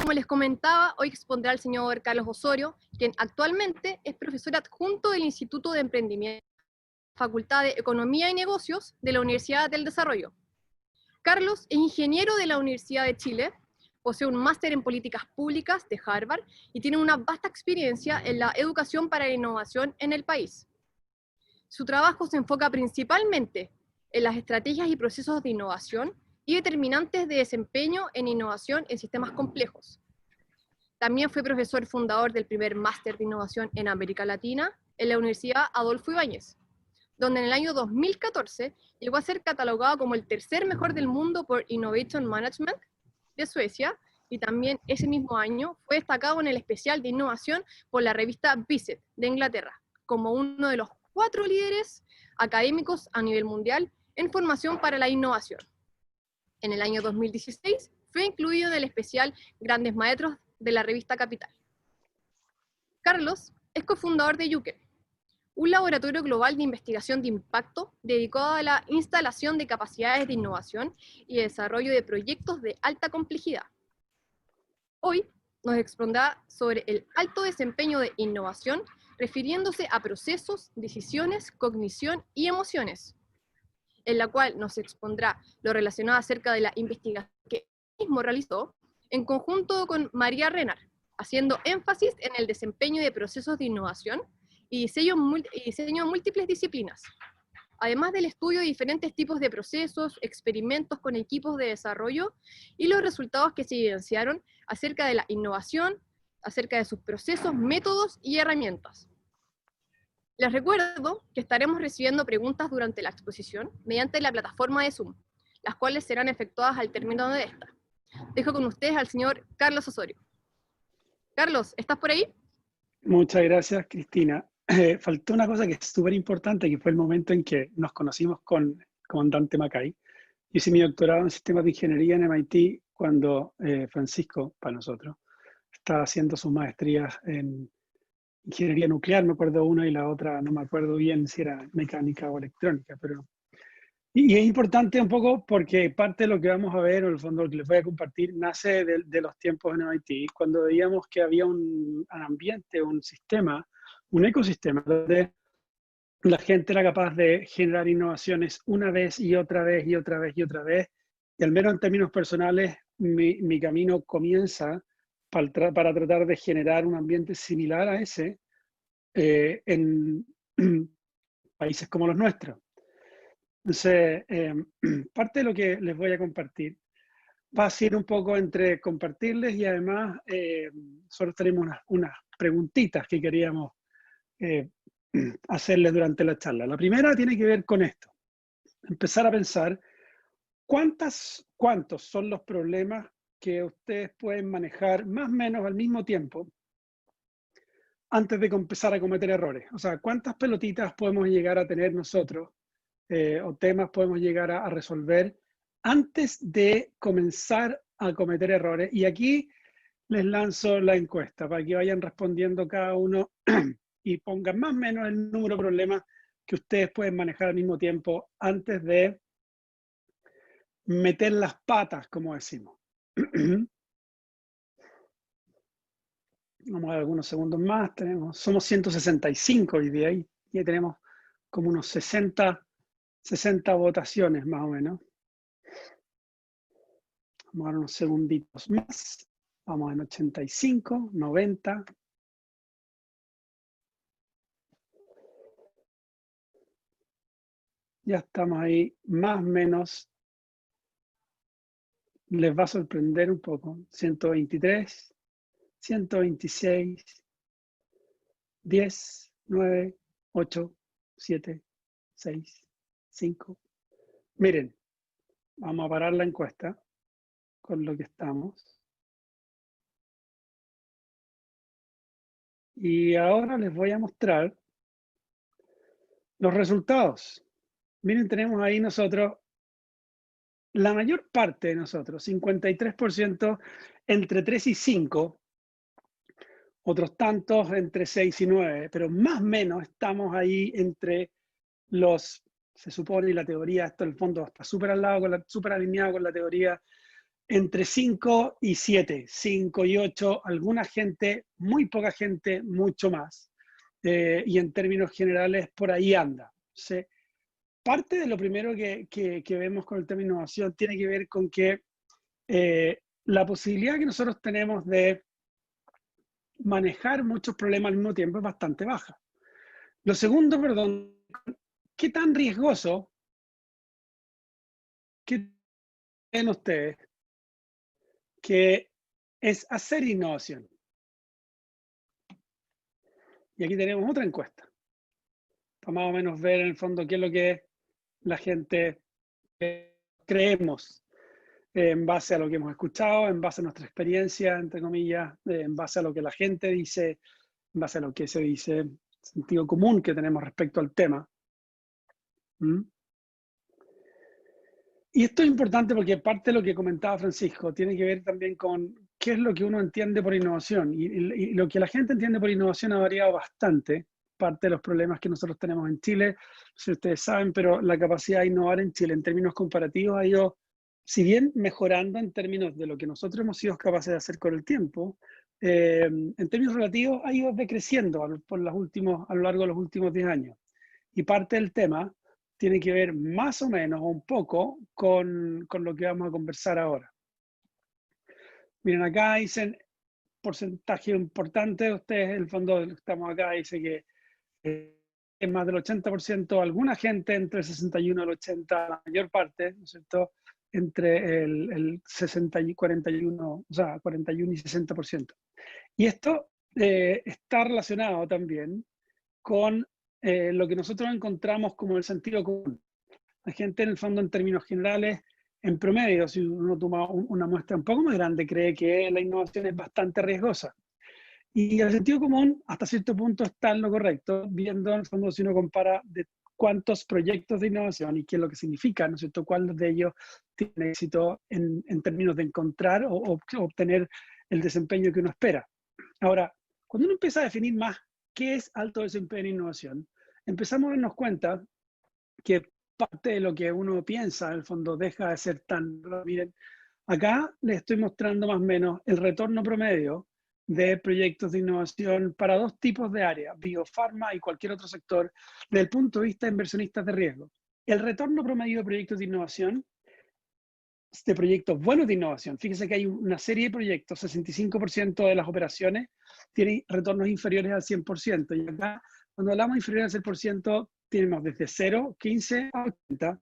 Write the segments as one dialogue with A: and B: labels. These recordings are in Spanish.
A: Como les comentaba, hoy expondrá el señor Carlos Osorio, quien actualmente es profesor adjunto del Instituto de Emprendimiento, Facultad de Economía y Negocios de la Universidad del Desarrollo. Carlos es ingeniero de la Universidad de Chile, posee un máster en políticas públicas de Harvard y tiene una vasta experiencia en la educación para la innovación en el país. Su trabajo se enfoca principalmente en las estrategias y procesos de innovación y determinantes de desempeño en innovación en sistemas complejos. También fue profesor fundador del primer máster de innovación en América Latina en la Universidad Adolfo Ibáñez, donde en el año 2014 llegó a ser catalogado como el tercer mejor del mundo por Innovation Management de Suecia, y también ese mismo año fue destacado en el especial de innovación por la revista Visit de Inglaterra, como uno de los 4 líderes académicos a nivel mundial en formación para la innovación. En el año 2016 fue incluido en el especial Grandes Maestros de la revista Capital. Carlos es cofundador de Yuken, un laboratorio global de investigación de impacto dedicado a la instalación de capacidades de innovación y desarrollo de proyectos de alta complejidad. Hoy nos expondrá sobre el alto desempeño de innovación, refiriéndose a procesos, decisiones, cognición y emociones, en la cual nos expondrá lo relacionado acerca de la investigación que él mismo realizó en conjunto con María Renard, haciendo énfasis en el desempeño de procesos de innovación y diseño de múltiples disciplinas, además del estudio de diferentes tipos de procesos, experimentos con equipos de desarrollo y los resultados que se evidenciaron acerca de la innovación, acerca de sus procesos, métodos y herramientas. Les recuerdo que estaremos recibiendo preguntas durante la exposición mediante la plataforma de Zoom, las cuales serán efectuadas al término de esta. Dejo con ustedes al señor Carlos Osorio. Carlos, ¿estás por ahí?
B: Muchas gracias, Cristina. Faltó una cosa que es súper importante, que fue el momento en que nos conocimos con el comandante Macay. Yo hice mi doctorado en sistemas de ingeniería en MIT cuando Francisco, para nosotros, estaba haciendo sus maestrías en ingeniería nuclear, me acuerdo una, y la otra no me acuerdo bien si era mecánica o electrónica, pero... Y es importante un poco porque parte de lo que vamos a ver, o en el fondo lo que les voy a compartir, nace de los tiempos en MIT, cuando veíamos que había un ambiente, un sistema, un ecosistema donde la gente era capaz de generar innovaciones una vez y otra vez y otra vez y otra vez. Y al menos en términos personales, mi camino comienza para tratar de generar un ambiente similar a ese en países como los nuestros. Entonces, parte de lo que les voy a compartir va a ser un poco entre compartirles y además solo tenemos unas preguntitas que queríamos hacerles durante la charla. La primera tiene que ver con esto. Empezar a pensar cuántos son los problemas que ustedes pueden manejar más o menos al mismo tiempo antes de empezar a cometer errores. O sea, ¿cuántas pelotitas podemos llegar a tener nosotros o temas podemos llegar a resolver antes de comenzar a cometer errores? Y aquí les lanzo la encuesta para que vayan respondiendo cada uno y pongan más o menos el número de problemas que ustedes pueden manejar al mismo tiempo antes de meter las patas, como decimos. Vamos a ver algunos segundos más. Somos 165 hoy día y ya tenemos como unos 60 votaciones más o menos. Vamos a dar unos segunditos más. Vamos en 85, 90. Ya estamos ahí, más o menos. Les va a sorprender un poco. 123, 126, 10, 9, 8, 7, 6, 5. Miren, vamos a parar la encuesta con lo que estamos. Y ahora les voy a mostrar los resultados. Miren, tenemos ahí nosotros, la mayor parte de nosotros, 53% entre 3 y 5, otros tantos entre 6 y 9, pero más o menos estamos ahí entre los, se supone, y la teoría, esto en el fondo está súper al lado, súper alineado con la teoría, entre 5 y 7, 5 y 8, alguna gente, muy poca gente, mucho más. Y en términos generales, por ahí anda. ¿Sí? Parte de lo primero que vemos con el tema de innovación tiene que ver con que la posibilidad que nosotros tenemos de manejar muchos problemas al mismo tiempo es bastante baja. Lo segundo, perdón, ¿qué tan riesgoso que ven ustedes que es hacer innovación? Y aquí tenemos otra encuesta, para más o menos ver en el fondo qué es lo que la gente creemos en base a lo que hemos escuchado, en base a nuestra experiencia, entre comillas, en base a lo que la gente dice, en base a lo que se dice, sentido común que tenemos respecto al tema. ¿Mm? Y esto es importante porque parte de lo que comentaba Francisco tiene que ver también con qué es lo que uno entiende por innovación. Y lo que la gente entiende por innovación ha variado bastante. Parte de los problemas que nosotros tenemos en Chile, si ustedes saben, pero la capacidad de innovar en Chile en términos comparativos ha ido, si bien mejorando en términos de lo que nosotros hemos sido capaces de hacer con el tiempo, en términos relativos ha ido decreciendo por a lo largo de los últimos 10 años. Y parte del tema tiene que ver más o menos o un poco con lo que vamos a conversar ahora. Miren, acá dicen porcentaje importante de ustedes, en el fondo estamos acá, dice que es más del 80%, alguna gente entre el 61 y el 80, la mayor parte, ¿no es cierto?, entre el 60 y 41, o sea, 41 y 60%. Y esto está relacionado también con lo que nosotros encontramos como el sentido común. La gente, en el fondo, en términos generales, en promedio, si uno toma una muestra un poco más grande, cree que la innovación es bastante riesgosa. Y el sentido común, hasta cierto punto, está en lo correcto, viendo, en el fondo, si uno compara de cuántos proyectos de innovación y qué es lo que significa, ¿no es cierto?, cuáles de ellos tienen éxito en términos de encontrar o obtener el desempeño que uno espera. Ahora, cuando uno empieza a definir más qué es alto desempeño en innovación, empezamos a darnos cuenta que parte de lo que uno piensa, en el fondo, deja de ser tan... Miren, acá les estoy mostrando más o menos el retorno promedio de proyectos de innovación para dos tipos de áreas, biofarma y cualquier otro sector, desde el punto de vista de inversionistas de riesgo. El retorno promedio de proyectos de innovación, de proyectos buenos de innovación, fíjense que hay una serie de proyectos, 65% de las operaciones tienen retornos inferiores al 100%, y acá, cuando hablamos de inferiores al 100%, tenemos desde 0, 15 a 80,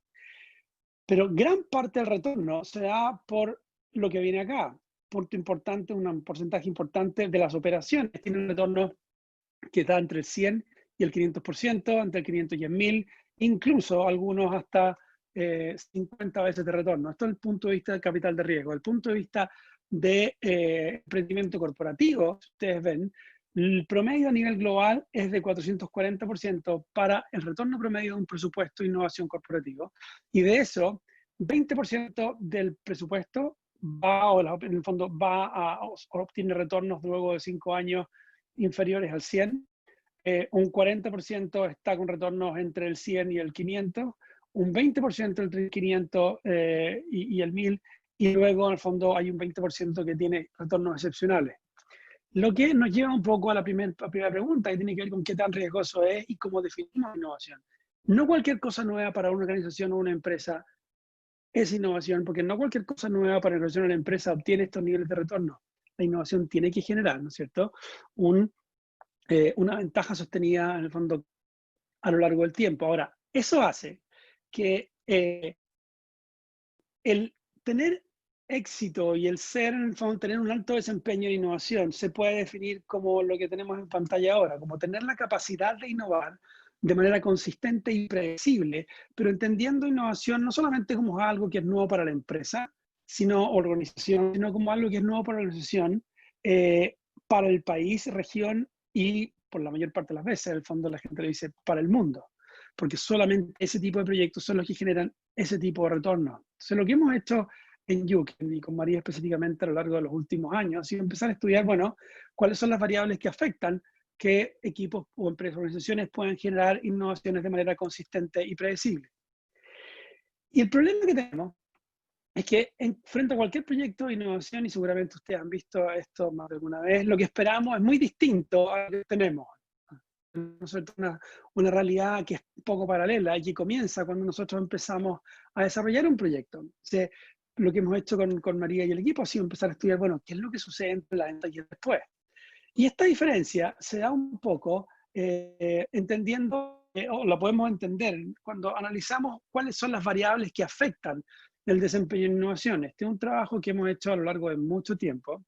B: pero gran parte del retorno se da por lo que viene acá. Punto importante, un porcentaje importante de las operaciones tiene un retorno que está entre el 100 y el 500%, entre el 500 y el 1000, incluso algunos hasta 50 veces de retorno. Esto es el punto de vista del capital de riesgo. El punto de vista de emprendimiento corporativo, ustedes ven, el promedio a nivel global es de 440% para el retorno promedio de un presupuesto de innovación corporativo. Y de eso, 20% del presupuesto va, o en el fondo, va a obtener retornos luego de 5 años inferiores al 100. Un 40% está con retornos entre el 100 y el 500, un 20% entre el 500 y el 1000, y luego en el fondo hay un 20% que tiene retornos excepcionales. Lo que nos lleva un poco a la primera pregunta, que tiene que ver con qué tan riesgoso es y cómo definimos innovación. No cualquier cosa nueva para una organización o una empresa es innovación, porque no cualquier cosa nueva para una organización o una empresa obtiene estos niveles de retorno. La innovación tiene que generar, ¿no es cierto?, una ventaja sostenida en el fondo a lo largo del tiempo. Ahora, eso hace que el tener éxito y el ser, en el fondo, tener un alto desempeño en innovación se puede definir como lo que tenemos en pantalla ahora, como tener la capacidad de innovar de manera consistente y predecible, pero entendiendo innovación no solamente como algo que es nuevo para la empresa, sino organización, sino como algo que es nuevo para la organización, para el país, región y, por la mayor parte de las veces, en el fondo la gente lo dice, para el mundo, porque solamente ese tipo de proyectos son los que generan ese tipo de retorno. Entonces, lo que hemos hecho en UCAN y con María específicamente a lo largo de los últimos años ha sido empezar a estudiar, bueno, cuáles son las variables que afectan que equipos o empresas o organizaciones puedan generar innovaciones de manera consistente y predecible. Y el problema que tenemos es que frente a cualquier proyecto de innovación, y seguramente ustedes han visto esto más de alguna vez, lo que esperamos es muy distinto a lo que tenemos. Nosotros una realidad que es un poco paralela y que comienza cuando nosotros empezamos a desarrollar un proyecto. O sea, lo que hemos hecho con María y el equipo ha sido empezar a estudiar, bueno, qué es lo que sucede entre la venta y el después. Y esta diferencia se da un poco entendiendo, o la podemos entender, cuando analizamos cuáles son las variables que afectan el desempeño en innovación. Este es un trabajo que hemos hecho a lo largo de mucho tiempo.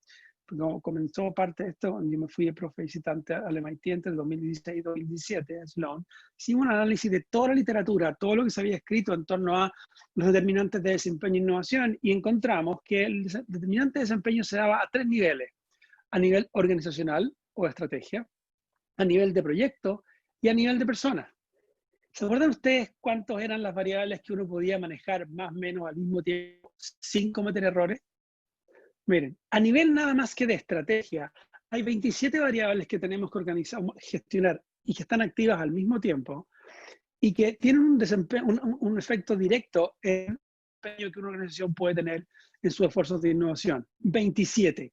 B: Comenzó parte de esto cuando yo me fui de profe visitante al MIT entre el 2016 y 2017 a Sloan. Hicimos un análisis de toda la literatura, todo lo que se había escrito en torno a los determinantes de desempeño e innovación, y encontramos que el determinante de desempeño se daba a 3 niveles: a nivel organizacional o estrategia, a nivel de proyecto y a nivel de personas. ¿Se acuerdan ustedes cuántos eran las variables que uno podía manejar más o menos al mismo tiempo sin cometer errores? Miren, a nivel nada más que de estrategia, hay 27 variables que tenemos que organizar, gestionar y que están activas al mismo tiempo y que tienen un efecto directo en el desempeño que una organización puede tener en sus esfuerzos de innovación. 27.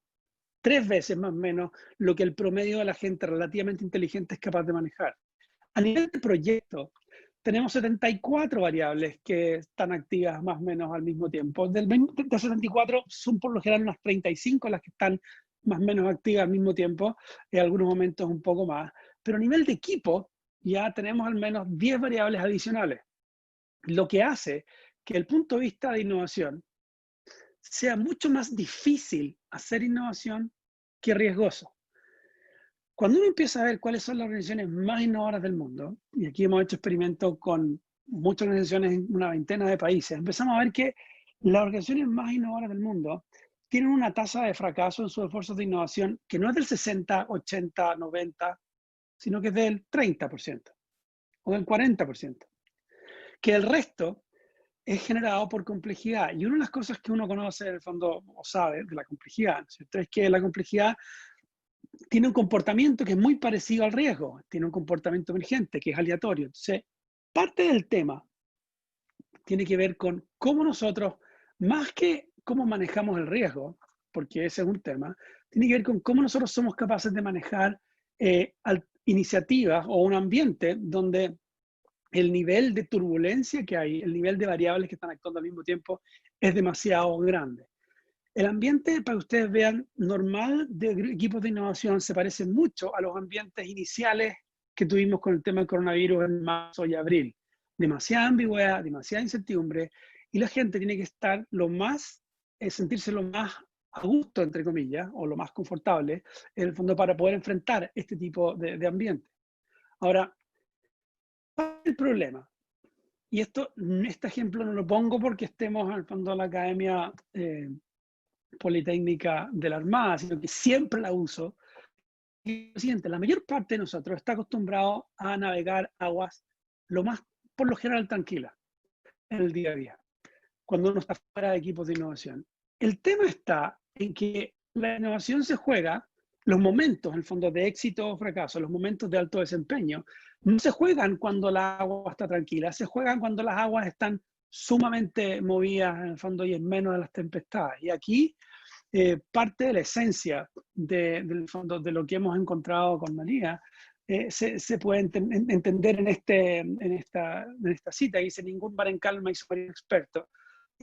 B: 3 veces más o menos lo que el promedio de la gente relativamente inteligente es capaz de manejar. A nivel de proyecto, tenemos 74 variables que están activas más o menos al mismo tiempo. De 74 son por lo general unas 35 las que están más o menos activas al mismo tiempo, en algunos momentos un poco más. Pero a nivel de equipo, ya tenemos al menos 10 variables adicionales, lo que hace que el punto de vista de innovación sea mucho más difícil hacer innovación que riesgoso. Cuando uno empieza a ver cuáles son las organizaciones más innovadoras del mundo, y aquí hemos hecho experimentos con muchas organizaciones en una veintena de países, empezamos a ver que las organizaciones más innovadoras del mundo tienen una tasa de fracaso en sus esfuerzos de innovación que no es del 60, 80, 90, sino que es del 30% o del 40%. Que el resto es generado por complejidad. Y una de las cosas que uno conoce en el fondo o sabe de la complejidad, ¿cierto?, es que la complejidad tiene un comportamiento que es muy parecido al riesgo, tiene un comportamiento emergente que es aleatorio. Entonces, parte del tema tiene que ver con cómo nosotros, más que cómo manejamos el riesgo, porque ese es un tema, tiene que ver con cómo nosotros somos capaces de manejar iniciativas o un ambiente donde el nivel de turbulencia que hay, el nivel de variables que están actuando al mismo tiempo es demasiado grande. El ambiente, para que ustedes vean, normal de equipos de innovación se parece mucho a los ambientes iniciales que tuvimos con el tema del coronavirus en marzo y abril. Demasiada ambigüedad, demasiada incertidumbre, y la gente tiene que estar sentirse lo más a gusto, entre comillas, o lo más confortable, en el fondo, para poder enfrentar este tipo de ambiente. Ahora, ¿cuál es el problema? Y este ejemplo no lo pongo porque estemos en el fondo en la Academia Politécnica de la Armada, sino que siempre la uso. Y lo siguiente, la mayor parte de nosotros está acostumbrado a navegar aguas lo más, por lo general, tranquilas en el día a día, cuando uno está fuera de equipos de innovación. El tema está en que la innovación se juega, los momentos, en el fondo, de éxito o fracaso, los momentos de alto desempeño, no se juegan cuando la agua está tranquila, se juegan cuando las aguas están sumamente movidas, en el fondo, y en menos de las tempestades. Y aquí parte de la esencia del fondo de lo que hemos encontrado con María se puede entender en esta cita. Dice: ningún bar en calma y su experto.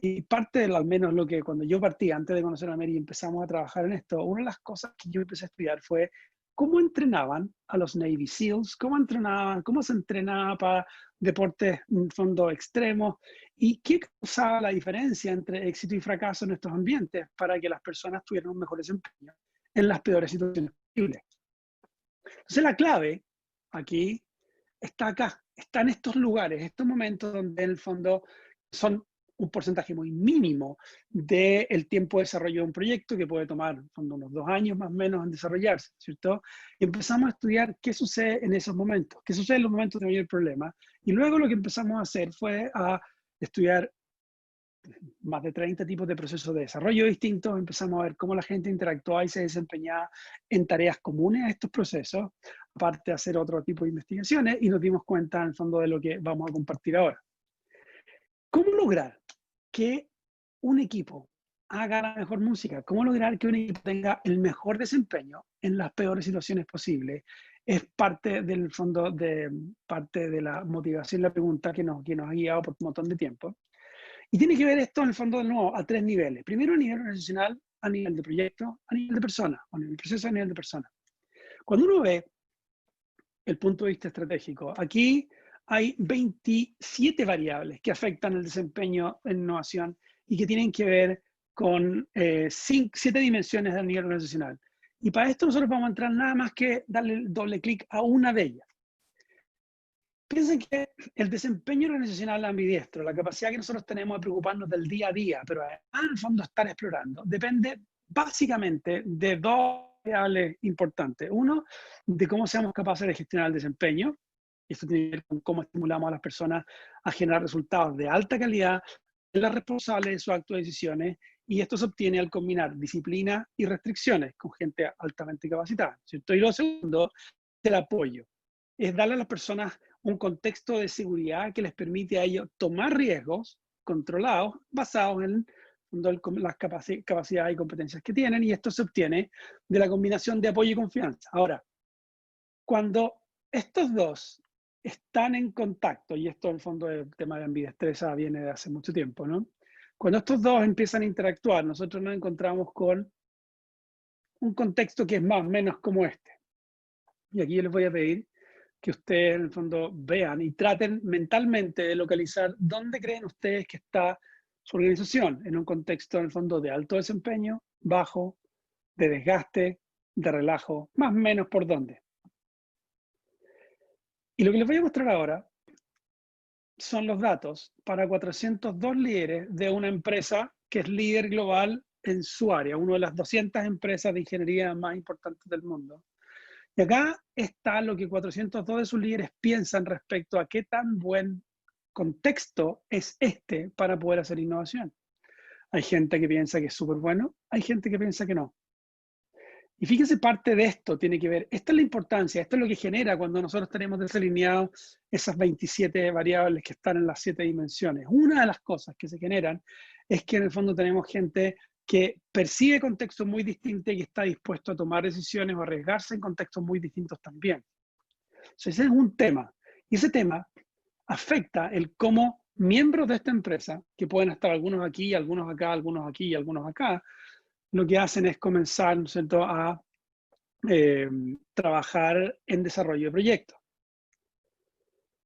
B: Y parte de al menos lo que cuando yo partí, antes de conocer a Mary y empezamos a trabajar en esto, una de las cosas que yo empecé a estudiar fue cómo entrenaban a los Navy SEALs, cómo se entrenaba para deportes en fondo extremos, y qué causaba la diferencia entre éxito y fracaso en estos ambientes para que las personas tuvieran un mejor desempeño en las peores situaciones posibles. Entonces la clave aquí está acá, está en estos lugares, estos momentos donde en el fondo son un porcentaje muy mínimo del tiempo de desarrollo de un proyecto, que puede tomar en fondo unos 2 años más o menos en desarrollarse, ¿cierto? Y empezamos a estudiar qué sucede en esos momentos, qué sucede en los momentos de mayor problema. Y luego lo que empezamos a hacer fue a estudiar más de 30 tipos de procesos de desarrollo distintos. Empezamos a ver cómo la gente interactuaba y se desempeñaba en tareas comunes a estos procesos, aparte de hacer otro tipo de investigaciones, y nos dimos cuenta en el fondo de lo que vamos a compartir ahora. ¿Cómo lograr que un equipo haga la mejor música, cómo lograr que un equipo tenga el mejor desempeño en las peores situaciones posibles, es parte del fondo, parte de la motivación, la pregunta que nos ha guiado por un montón de tiempo. Y tiene que ver esto, en el fondo, de nuevo, a 3 niveles. Primero, a nivel organizacional, a nivel de proyecto, a nivel de persona, o a nivel de proceso, a nivel de persona. Cuando uno ve el punto de vista estratégico, aquí hay 27 variables que afectan el desempeño en innovación y que tienen que ver con 7 dimensiones del nivel organizacional. Y para esto nosotros vamos a entrar nada más que darle doble clic a una de ellas. Piensen que el desempeño organizacional ambidiestro, la capacidad que nosotros tenemos de preocuparnos del día a día, pero además en el fondo estar explorando, depende básicamente de 2 variables importantes. Uno, de cómo seamos capaces de gestionar el desempeño. Y esto tiene que ver con cómo estimulamos a las personas a generar resultados de alta calidad, de las responsables de sus actos y decisiones, y esto se obtiene al combinar disciplina y restricciones con gente altamente capacitada, ¿cierto? Y lo segundo, el apoyo. Es darle a las personas un contexto de seguridad que les permite a ellos tomar riesgos controlados, basados en las capacidades y competencias que tienen, y esto se obtiene de la combinación de apoyo y confianza. Ahora, cuando estos dos están en contacto, y esto en el fondo el tema de ambidestreza viene de hace mucho tiempo, ¿no? Cuando estos dos empiezan a interactuar, nosotros nos encontramos con un contexto que es más o menos como este. Y aquí yo les voy a pedir que ustedes en el fondo vean y traten mentalmente de localizar dónde creen ustedes que está su organización, en un contexto en el fondo de alto desempeño, bajo, de desgaste, de relajo, más o menos por dónde. Y lo que les voy a mostrar ahora son los datos para 402 líderes de una empresa que es líder global en su área, una de las 200 empresas de ingeniería más importantes del mundo. Y acá está lo que 402 de sus líderes piensan respecto a qué tan buen contexto es este para poder hacer innovación. Hay gente que piensa que es súper bueno, hay gente que piensa que no. Y fíjense, parte de esto tiene que ver, esta es la importancia, esto es lo que genera cuando nosotros tenemos desalineados esas 27 variables que están en las 7 dimensiones. Una de las cosas que se generan es que en el fondo tenemos gente que percibe contextos muy distintos y que está dispuesto a tomar decisiones o arriesgarse en contextos muy distintos también. Entonces, ese es un tema. Y ese tema afecta el cómo miembros de esta empresa, que pueden estar algunos aquí, algunos acá, algunos aquí y algunos acá, lo que hacen es comenzar, ¿no es cierto?, a trabajar en desarrollo de proyectos.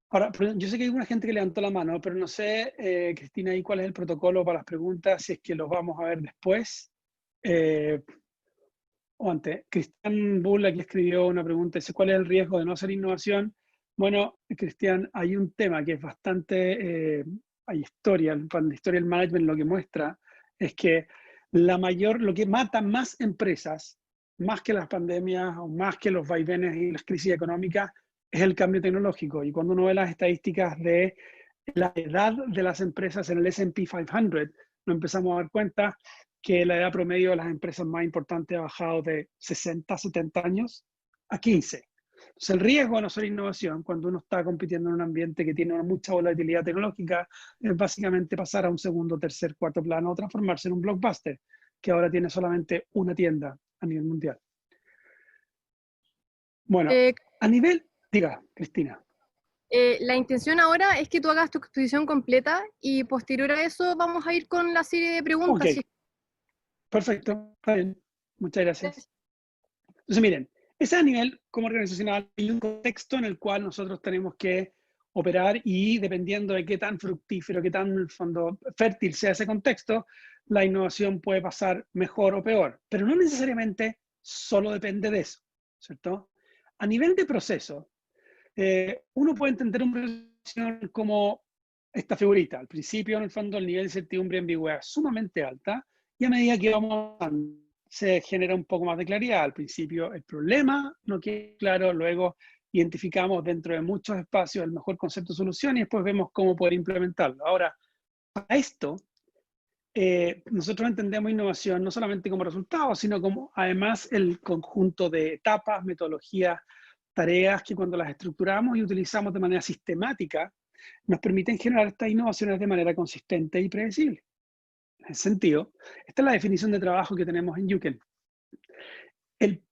B: Ahora, yo sé que hay alguna gente que levantó la mano, pero no sé, Cristina, ahí cuál es el protocolo para las preguntas, si es que los vamos a ver después o antes. Cristian Bull aquí escribió una pregunta, dice, ¿cuál es el riesgo de no hacer innovación? Bueno, Cristian, hay un tema que es bastante, hay historia, para la historia del management lo que muestra es que lo que mata más empresas, más que las pandemias o más que los vaivenes y las crisis económicas, es el cambio tecnológico. Y cuando uno ve las estadísticas de la edad de las empresas en el S&P 500, nos empezamos a dar cuenta que la edad promedio de las empresas más importantes ha bajado de 60, 70 años a 15. Entonces, el riesgo de no hacer innovación cuando uno está compitiendo en un ambiente que tiene mucha volatilidad tecnológica es básicamente pasar a un segundo, tercer, cuarto plano o transformarse en un blockbuster que ahora tiene solamente una tienda a nivel mundial. Bueno, a nivel... Diga, Cristina.
A: La intención ahora es que tú hagas tu exposición completa y posterior a eso vamos a ir con la serie de preguntas.
B: Ok, perfecto, está bien. Muchas gracias. Entonces, miren, ese es a nivel como organizacional y un contexto en el cual nosotros tenemos que operar y dependiendo de qué tan fructífero, qué tan en el fondo fértil sea ese contexto, la innovación puede pasar mejor o peor, pero no necesariamente solo depende de eso, ¿cierto? A nivel de proceso, uno puede entender una organización como esta figurita. Al principio, en el fondo, el nivel de incertidumbre y ambigüedad es sumamente alta y a medida que vamos avanzando, se genera un poco más de claridad. Al principio el problema no queda claro, luego identificamos dentro de muchos espacios el mejor concepto de solución y después vemos cómo poder implementarlo. Ahora, para esto, nosotros entendemos innovación no solamente como resultado, sino como además el conjunto de etapas, metodologías, tareas que cuando las estructuramos y utilizamos de manera sistemática, nos permiten generar estas innovaciones de manera consistente y predecible. En ese sentido, esta es la definición de trabajo que tenemos en UCAN. El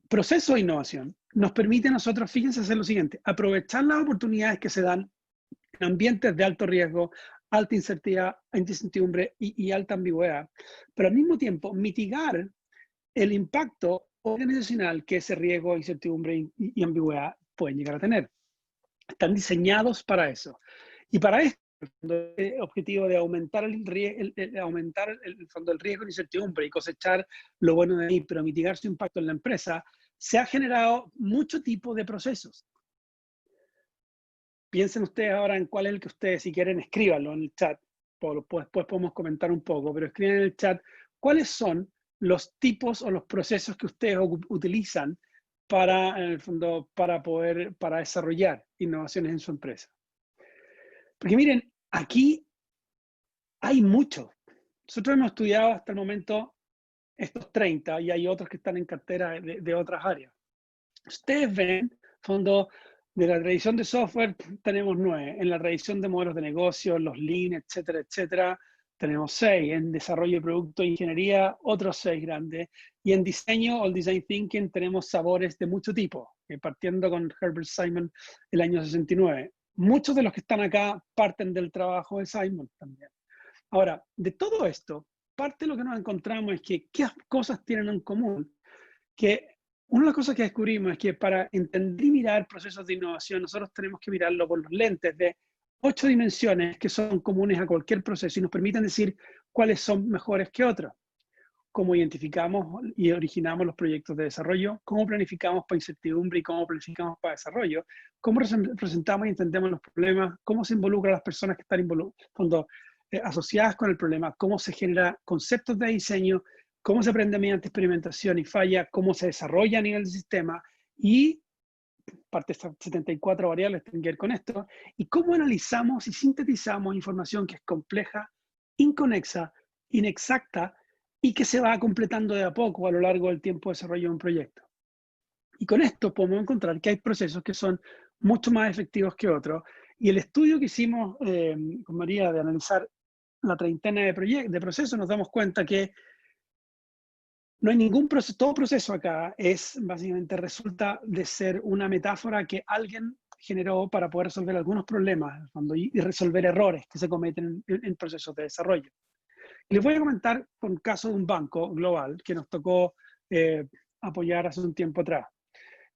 B: proceso de innovación nos permite a nosotros, fíjense, hacer lo siguiente: aprovechar las oportunidades que se dan en ambientes de alto riesgo, alta incertidumbre y alta ambigüedad, pero al mismo tiempo mitigar el impacto organizacional que ese riesgo, incertidumbre y ambigüedad pueden llegar a tener. Están diseñados para eso. Y para esto, el objetivo de aumentar el fondo del riesgo de incertidumbre y cosechar lo bueno de ahí, pero mitigar su impacto en la empresa, se ha generado mucho tipo de procesos. Piensen ustedes ahora en cuál es el que ustedes, si quieren, escríbanlo en el chat. Después podemos comentar un poco, pero escriban en el chat cuáles son los tipos o los procesos que ustedes utilizan para, en el fondo, para desarrollar innovaciones en su empresa. Porque miren, aquí hay mucho. Nosotros hemos estudiado hasta el momento estos 30 y hay otros que están en cartera de otras áreas. Ustedes ven, fondo, de la tradición de software tenemos 9, en la tradición de modelos de negocio, los Lean, etcétera, etcétera, tenemos 6, en desarrollo de producto e ingeniería, otros 6 grandes, y en diseño o design thinking tenemos sabores de mucho tipo, partiendo con Herbert Simon el año 69. Muchos de los que están acá parten del trabajo de Simon también. Ahora, de todo esto, parte de lo que nos encontramos es que qué cosas tienen en común. Que una de las cosas que descubrimos es que para entender y mirar procesos de innovación, nosotros tenemos que mirarlo con los lentes de 8 dimensiones que son comunes a cualquier proceso y nos permiten decir cuáles son mejores que otros. Cómo identificamos y originamos los proyectos de desarrollo, cómo planificamos para incertidumbre y cómo planificamos para desarrollo, cómo presentamos y entendemos los problemas, cómo se involucran las personas que están asociadas con el problema, cómo se generan conceptos de diseño, cómo se aprende mediante experimentación y falla, cómo se desarrolla a nivel del sistema y parte de estas 74 variables tienen que ver con esto, y cómo analizamos y sintetizamos información que es compleja, inconexa, inexacta y que se va completando de a poco a lo largo del tiempo de desarrollo de un proyecto. Y con esto podemos encontrar que hay procesos que son mucho más efectivos que otros, y el estudio que hicimos con María de analizar la treintena de procesos, nos damos cuenta que no hay ningún proceso, todo proceso acá es básicamente resulta de ser una metáfora que alguien generó para poder resolver algunos problemas y resolver errores que se cometen en procesos de desarrollo. Y les voy a comentar con el caso de un banco global que nos tocó apoyar hace un tiempo atrás.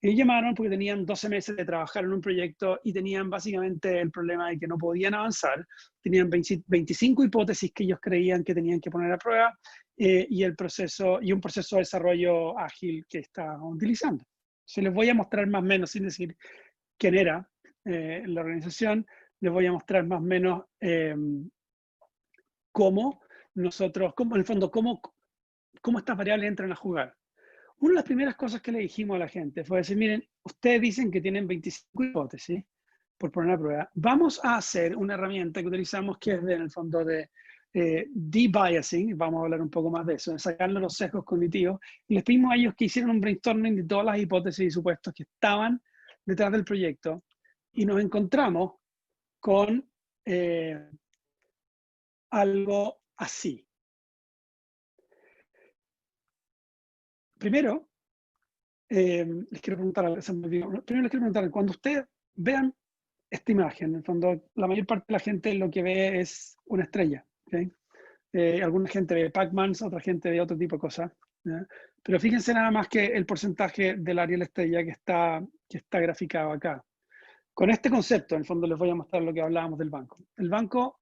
B: Ellos llamaron porque tenían 12 meses de trabajar en un proyecto y tenían básicamente el problema de que no podían avanzar. Tenían 25 hipótesis que ellos creían que tenían que poner a prueba y un proceso de desarrollo ágil que estaban utilizando. Se les voy a mostrar más o menos, sin decir quién era la organización, les voy a mostrar más o menos cómo en el fondo, cómo estas variables entran a jugar. Una de las primeras cosas que le dijimos a la gente fue decir, miren, ustedes dicen que tienen 25 hipótesis por poner a prueba. Vamos a hacer una herramienta que utilizamos que es en el fondo de de-biasing, vamos a hablar un poco más de eso, de sacarle los sesgos cognitivos, y les pedimos a ellos que hicieran un brainstorming de todas las hipótesis y supuestos que estaban detrás del proyecto, y nos encontramos con algo así. Primero, les quiero preguntar, cuando ustedes vean esta imagen, en el fondo, la mayor parte de la gente lo que ve es una estrella. ¿Okay? Alguna gente ve Pac-Man, otra gente ve otro tipo de cosas. ¿Ya? Pero fíjense nada más que el porcentaje del área de la estrella que está graficado acá. Con este concepto, en el fondo, les voy a mostrar lo que hablábamos del banco. El banco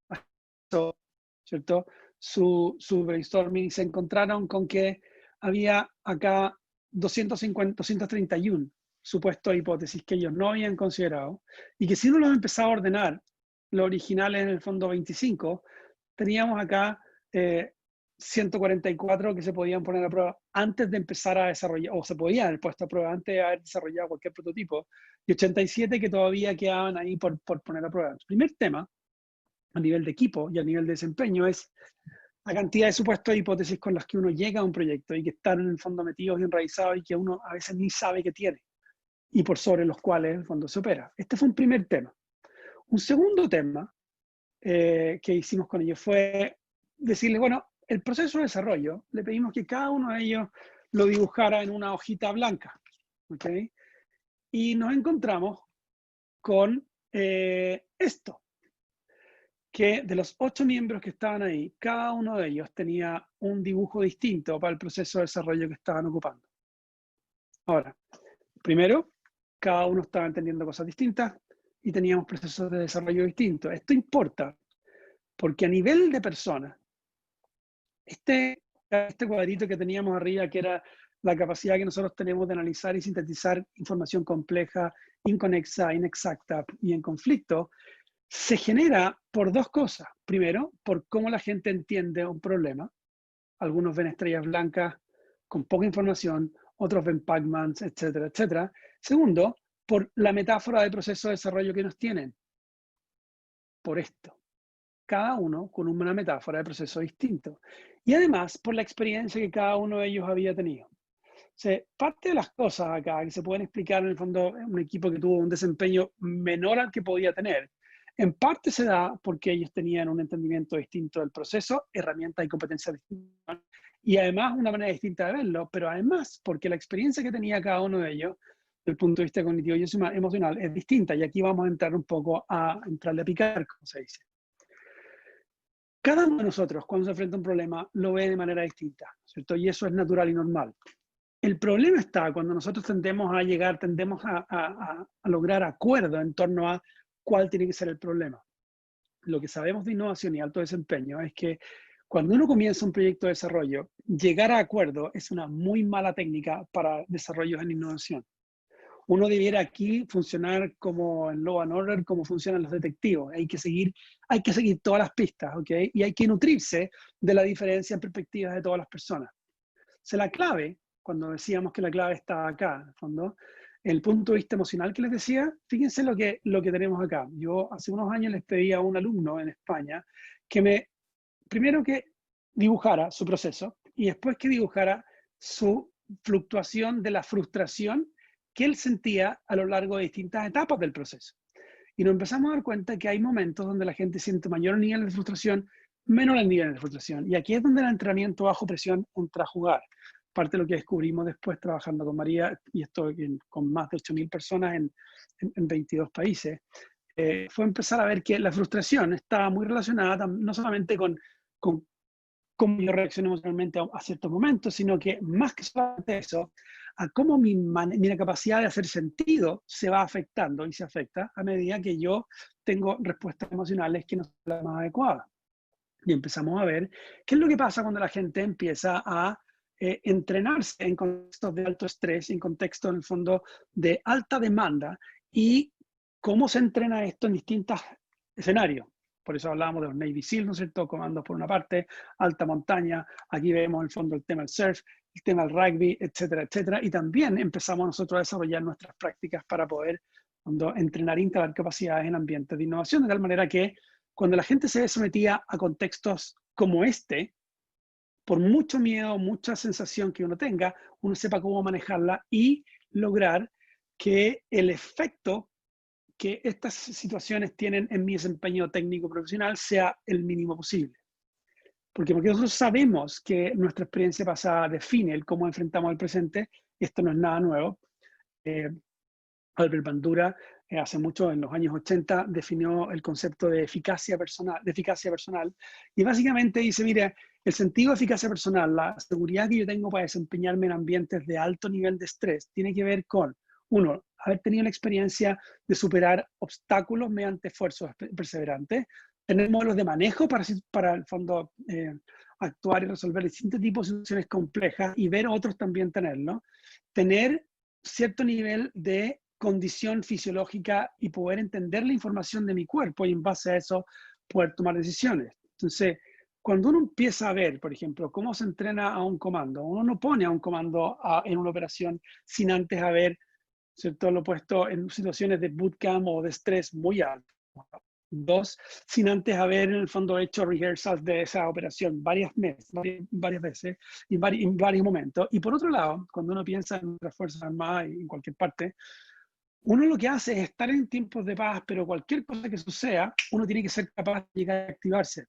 B: hizo, ¿cierto?, su brainstorming y se encontraron con que había acá 231 supuestos hipótesis que ellos no habían considerado y que si uno los empezaba a ordenar, los originales en el fondo 25, teníamos acá 144 que se podían poner a prueba antes de empezar a desarrollar, o se podían haber puesto a prueba antes de haber desarrollado cualquier prototipo, y 87 que todavía quedaban ahí por poner a prueba. El primer tema, a nivel de equipo y a nivel de desempeño, es la cantidad de supuestos de hipótesis con las que uno llega a un proyecto y que están en el fondo metidos y enraizados y que uno a veces ni sabe que tiene, y por sobre los cuales en el fondo se opera. Este fue un primer tema. Un segundo tema que hicimos con ellos fue decirles, bueno, el proceso de desarrollo, le pedimos que cada uno de ellos lo dibujara en una hojita blanca, ¿ok? Y nos encontramos con esto, que de los 8 miembros que estaban ahí, cada uno de ellos tenía un dibujo distinto para el proceso de desarrollo que estaban ocupando. Ahora, primero, cada uno estaba entendiendo cosas distintas y teníamos procesos de desarrollo distintos. Esto importa porque a nivel de personas, este cuadrito que teníamos arriba, que era la capacidad que nosotros tenemos de analizar y sintetizar información compleja, inconexa, inexacta y en conflicto, se genera por dos cosas. Primero, por cómo la gente entiende un problema. Algunos ven estrellas blancas con poca información, otros ven Pac-Mans, etcétera, etcétera. Segundo, por la metáfora del proceso de desarrollo que nos tienen. Por esto. Cada uno con una metáfora de proceso distinto. Y además, por la experiencia que cada uno de ellos había tenido. O sea, parte de las cosas acá que se pueden explicar en el fondo en un equipo que tuvo un desempeño menor al que podía tener, en parte se da porque ellos tenían un entendimiento distinto del proceso, herramientas y competencias distintas, y además una manera distinta de verlo, pero además porque la experiencia que tenía cada uno de ellos, desde el punto de vista cognitivo y emocional, es distinta, y aquí vamos a entrar un poco a entrarle a picar, como se dice. Cada uno de nosotros, cuando se enfrenta a un problema, lo ve de manera distinta, ¿cierto? Y eso es natural y normal. El problema está cuando nosotros tendemos a lograr acuerdo en torno a cuál tiene que ser el problema. Lo que sabemos de innovación y alto desempeño es que cuando uno comienza un proyecto de desarrollo, llegar a acuerdo es una muy mala técnica para desarrollos en innovación. Uno debiera aquí funcionar como en Law and Order, como funcionan los detectives. Hay que seguir todas las pistas, ¿ok? Y hay que nutrirse de la diferencia en perspectivas de todas las personas. O sea, la clave, cuando decíamos que la clave está acá, en el fondo, el punto de vista emocional que les decía, fíjense lo que tenemos acá. Yo hace unos años les pedí a un alumno en España primero que dibujara su proceso y después que dibujara su fluctuación de la frustración que él sentía a lo largo de distintas etapas del proceso. Y nos empezamos a dar cuenta que hay momentos donde la gente siente mayor nivel de frustración, menor nivel de frustración. Y aquí es donde el entrenamiento bajo presión entra a jugar. Parte de lo que descubrimos después trabajando con María, y esto con más de 8.000 personas en 22 países, fue empezar a ver que la frustración estaba muy relacionada no solamente con cómo yo reacciono emocionalmente a ciertos momentos, sino que más que solamente eso, a cómo mi capacidad de hacer sentido se va afectando y se afecta a medida que yo tengo respuestas emocionales que no son las más adecuadas. Y empezamos a ver qué es lo que pasa cuando la gente empieza a entrenarse en contextos de alto estrés, en contextos en el fondo de alta demanda, y cómo se entrena esto en distintos escenarios. Por eso hablábamos de los Navy SEAL, ¿no es cierto? Comandos por una parte, alta montaña, aquí vemos en el fondo el tema del surf, el tema del rugby, etcétera, etcétera. Y también empezamos nosotros a desarrollar nuestras prácticas para poder entrenar e instalar capacidades en ambientes de innovación, de tal manera que cuando la gente se ve sometida a contextos como este, por mucho miedo, mucha sensación que uno tenga, uno sepa cómo manejarla y lograr que el efecto que estas situaciones tienen en mi desempeño técnico profesional sea el mínimo posible. Porque nosotros sabemos que nuestra experiencia pasada define el cómo enfrentamos el presente, y esto no es nada nuevo. Albert Bandura hace mucho, en los años 80, definió el concepto de eficacia personal, y básicamente dice, mire, el sentido de eficacia personal, la seguridad que yo tengo para desempeñarme en ambientes de alto nivel de estrés, tiene que ver con, uno, haber tenido la experiencia de superar obstáculos mediante esfuerzos perseverantes, tener modelos de manejo para el fondo actuar y resolver distintos tipos de situaciones complejas y ver otros también tenerlo, tener cierto nivel de condición fisiológica y poder entender la información de mi cuerpo y en base a eso poder tomar decisiones. Entonces, cuando uno empieza a ver, por ejemplo, cómo se entrena a un comando, uno no pone a un comando en una operación sin antes haber, ¿cierto?, lo puesto en situaciones de bootcamp o de estrés muy alto. Dos, sin antes haber en el fondo hecho rehearsals de esa operación varias veces y en varios momentos. Y por otro lado, cuando uno piensa en las Fuerzas Armadas y en cualquier parte, uno lo que hace es estar en tiempos de paz, pero cualquier cosa que suceda, uno tiene que ser capaz de llegar a activarse.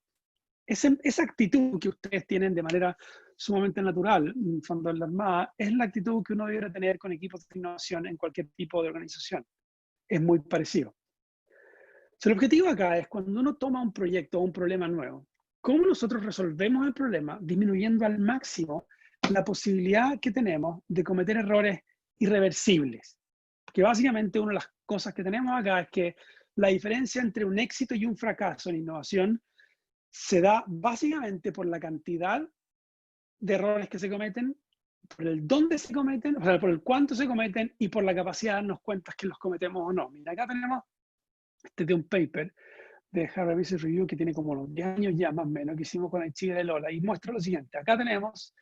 B: esa actitud que ustedes tienen de manera sumamente natural, en el fondo en la Armada, es la actitud que uno debería tener con equipos de innovación en cualquier tipo de organización. Es muy parecido. El objetivo acá es cuando uno toma un proyecto o un problema nuevo, ¿cómo nosotros resolvemos el problema disminuyendo al máximo la posibilidad que tenemos de cometer errores irreversibles? Que básicamente una de las cosas que tenemos acá es que la diferencia entre un éxito y un fracaso en innovación se da básicamente por la cantidad de errores que se cometen, por el dónde se cometen, o sea, por el cuánto se cometen y por la capacidad de darnos cuenta que los cometemos o no. Mira, acá tenemos de un paper de Harvard Business Review que tiene como unos 10 años ya más o menos, que hicimos con el Chile de Lola, y muestra lo siguiente. Acá tenemos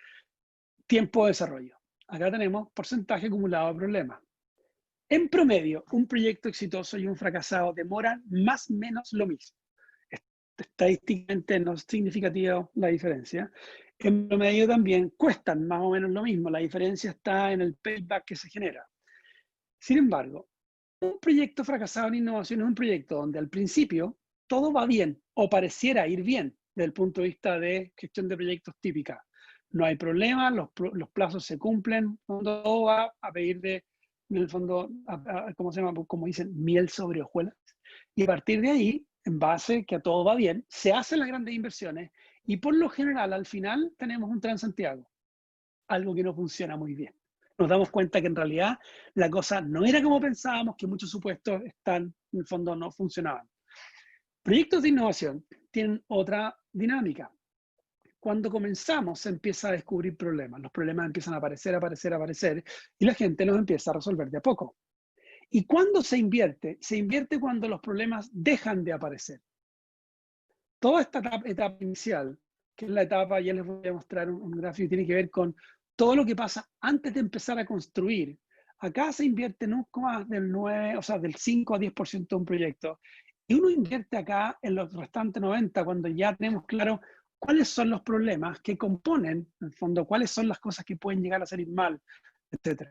B: tiempo de desarrollo. Acá tenemos porcentaje acumulado de problemas. En promedio, un proyecto exitoso y un fracasado demoran más o menos lo mismo. Estadísticamente no es significativa la diferencia. En promedio también cuestan más o menos lo mismo. La diferencia está en el payback que se genera. Sin embargo, un proyecto fracasado en innovación es un proyecto donde al principio todo va bien o pareciera ir bien desde el punto de vista de gestión de proyectos típica. No hay problema, los plazos se cumplen, todo va a pedir en el fondo, ¿cómo se llama? Como dicen, miel sobre hojuelas. Y a partir de ahí, en base que a todo va bien, se hacen las grandes inversiones y por lo general al final tenemos un Transantiago, algo que no funciona muy bien. Nos damos cuenta que en realidad la cosa no era como pensábamos, que muchos supuestos en el fondo no funcionaban. Proyectos de innovación tienen otra dinámica. Cuando comenzamos se empieza a descubrir problemas. Los problemas empiezan a aparecer y la gente los empieza a resolver de a poco. ¿Y cuándo se invierte? Se invierte cuando los problemas dejan de aparecer. Toda esta etapa inicial, que es la etapa, ya les voy a mostrar un gráfico que tiene que ver con todo lo que pasa antes de empezar a construir. Acá se invierte nunca más del 9, o sea, del 5 a 10% de un proyecto. Y uno invierte acá en los restantes 90 cuando ya tenemos claro cuáles son los problemas que componen, en el fondo, cuáles son las cosas que pueden llegar a salir mal, etc.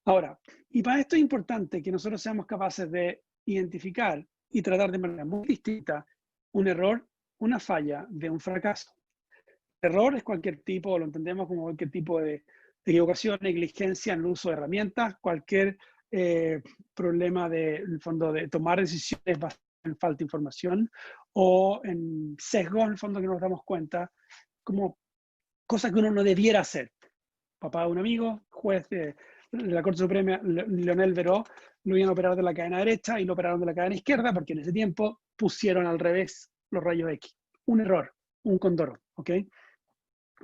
B: Ahora, y para esto es importante que nosotros seamos capaces de identificar y tratar de manera muy distinta un error, una falla de un fracaso. Error es cualquier tipo, lo entendemos como cualquier tipo de equivocación, negligencia en el uso de herramientas, cualquier problema en el fondo de tomar decisiones basadas en falta de información o en sesgos, en el fondo que nos damos cuenta, como cosas que uno no debiera hacer. Papá de un amigo, juez de la Corte Suprema, Leonel Veró, lo iban a operar de la cadena derecha y lo operaron de la cadena izquierda porque en ese tiempo pusieron al revés los rayos X. Un error, un condoro, ¿ok?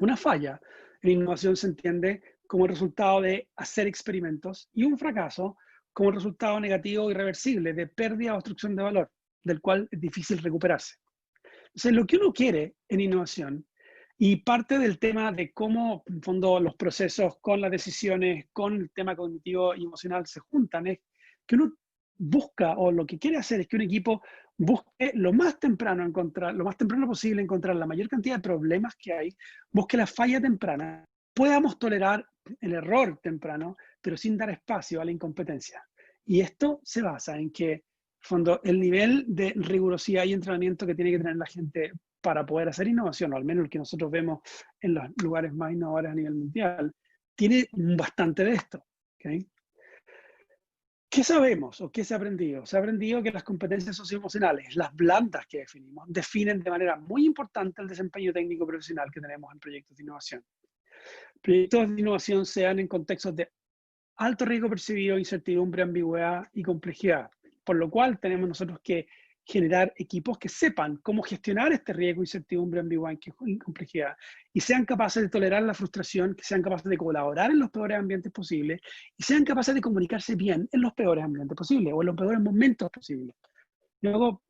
B: Una falla en innovación se entiende como el resultado de hacer experimentos y un fracaso como el resultado negativo irreversible de pérdida o destrucción de valor, del cual es difícil recuperarse. Entonces, lo que uno quiere en innovación, y parte del tema de cómo, en fondo, los procesos con las decisiones, con el tema cognitivo y emocional se juntan, es que uno busca, o lo que quiere hacer es que un equipo busque lo más temprano posible encontrar la mayor cantidad de problemas que hay, busque la falla temprana, podamos tolerar el error temprano, pero sin dar espacio a la incompetencia. Y esto se basa en que, fondo, el nivel de rigurosidad y entrenamiento que tiene que tener la gente para poder hacer innovación, o al menos el que nosotros vemos en los lugares más innovadores a nivel mundial, tiene bastante de esto. ¿Okay? ¿Qué sabemos o qué se ha aprendido? Se ha aprendido que las competencias socioemocionales, las blandas que definimos, definen de manera muy importante el desempeño técnico profesional que tenemos en proyectos de innovación. Proyectos de innovación se dan en contextos de alto riesgo percibido, incertidumbre, ambigüedad y complejidad, por lo cual tenemos nosotros que generar equipos que sepan cómo gestionar este riesgo, incertidumbre, ambigüedad y complejidad, y sean capaces de tolerar la frustración, que sean capaces de colaborar en los peores ambientes posibles, y sean capaces de comunicarse bien en los peores ambientes posibles, o en los peores momentos posibles. Luego,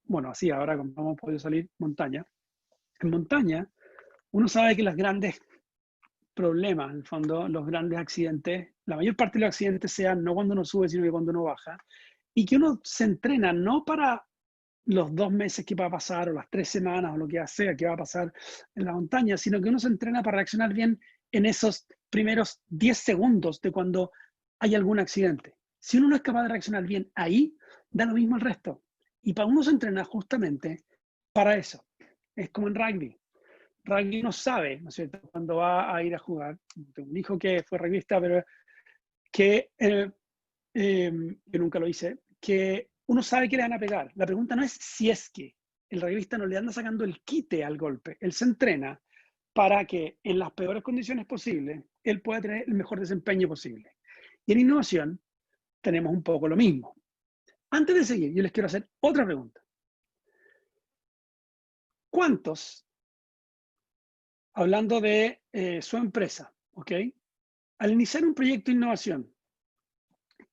B: bueno, así ahora como hemos podido salir montaña, en montaña uno sabe que los grandes problemas, en el fondo, los grandes accidentes, la mayor parte de los accidentes sean no cuando uno sube, sino que cuando uno baja, y que uno se entrena no para los 2 meses que va a pasar, o las 3 semanas, o lo que sea que va a pasar en la montaña, sino que uno se entrena para reaccionar bien en esos primeros 10 segundos de cuando hay algún accidente. Si uno no es capaz de reaccionar bien ahí, da lo mismo el resto. Y para uno se entrena justamente para eso. Es como en rugby. Rugby no sabe, ¿no es cierto?, cuando va a ir a jugar. Tengo un hijo que fue rugbyista, pero que yo nunca lo hice, que uno sabe que le van a pegar. La pregunta no es si es que el rugbyista no le anda sacando el quite al golpe. Él se entrena para que en las peores condiciones posibles él pueda tener el mejor desempeño posible. Y en innovación tenemos un poco lo mismo. Antes de seguir, yo les quiero hacer otra pregunta. ¿Cuántos, hablando de su empresa, ¿ok? Al iniciar un proyecto de innovación,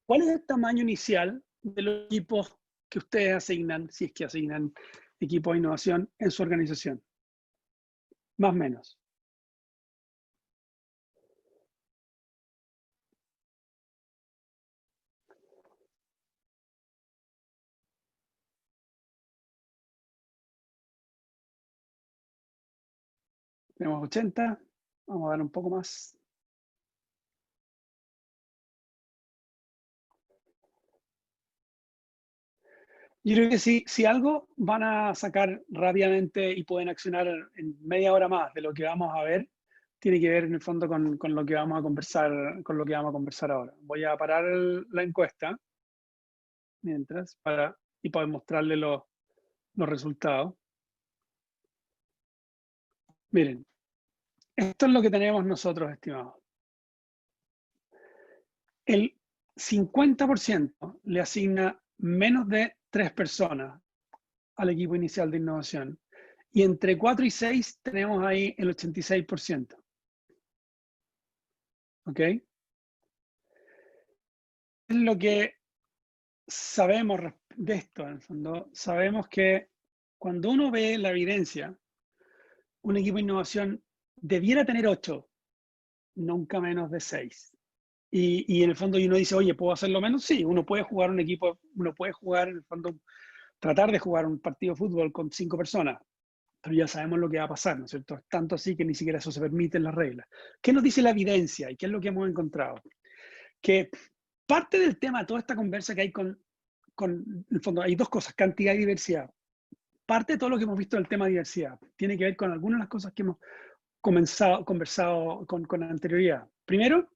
B: ¿cuál es el tamaño inicial de los equipos que ustedes asignan, si es que asignan equipos de innovación en su organización? Más o menos. Tenemos 80, vamos a dar un poco más. Yo creo que si algo van a sacar rápidamente y pueden accionar en media hora más de lo que vamos a ver, tiene que ver en el fondo con lo que vamos a conversar, con lo que vamos a conversar ahora. Voy a parar la encuesta mientras y poder mostrarle los resultados. Miren, esto es lo que tenemos nosotros, estimados. El 50% le asigna menos de 3 personas al equipo inicial de innovación. Y entre 4 y 6 tenemos ahí el 86%. ¿Ok? Es lo que sabemos de esto, en el fondo. Sabemos que cuando uno ve la evidencia, un equipo de innovación debiera tener 8, nunca menos de 6. Y en el fondo uno dice, oye, ¿puedo hacerlo menos? Sí, uno puede jugar un equipo, uno puede jugar, en el fondo, tratar de jugar un partido de fútbol con 5 personas, pero ya sabemos lo que va a pasar, ¿no es cierto? Es tanto así que ni siquiera eso se permite en las reglas. ¿Qué nos dice la evidencia y qué es lo que hemos encontrado? Que parte del tema de toda esta conversa que hay con en el fondo, hay dos cosas, cantidad y diversidad. Parte de todo lo que hemos visto del tema de diversidad tiene que ver con algunas de las cosas que hemos conversado con anterioridad. Primero,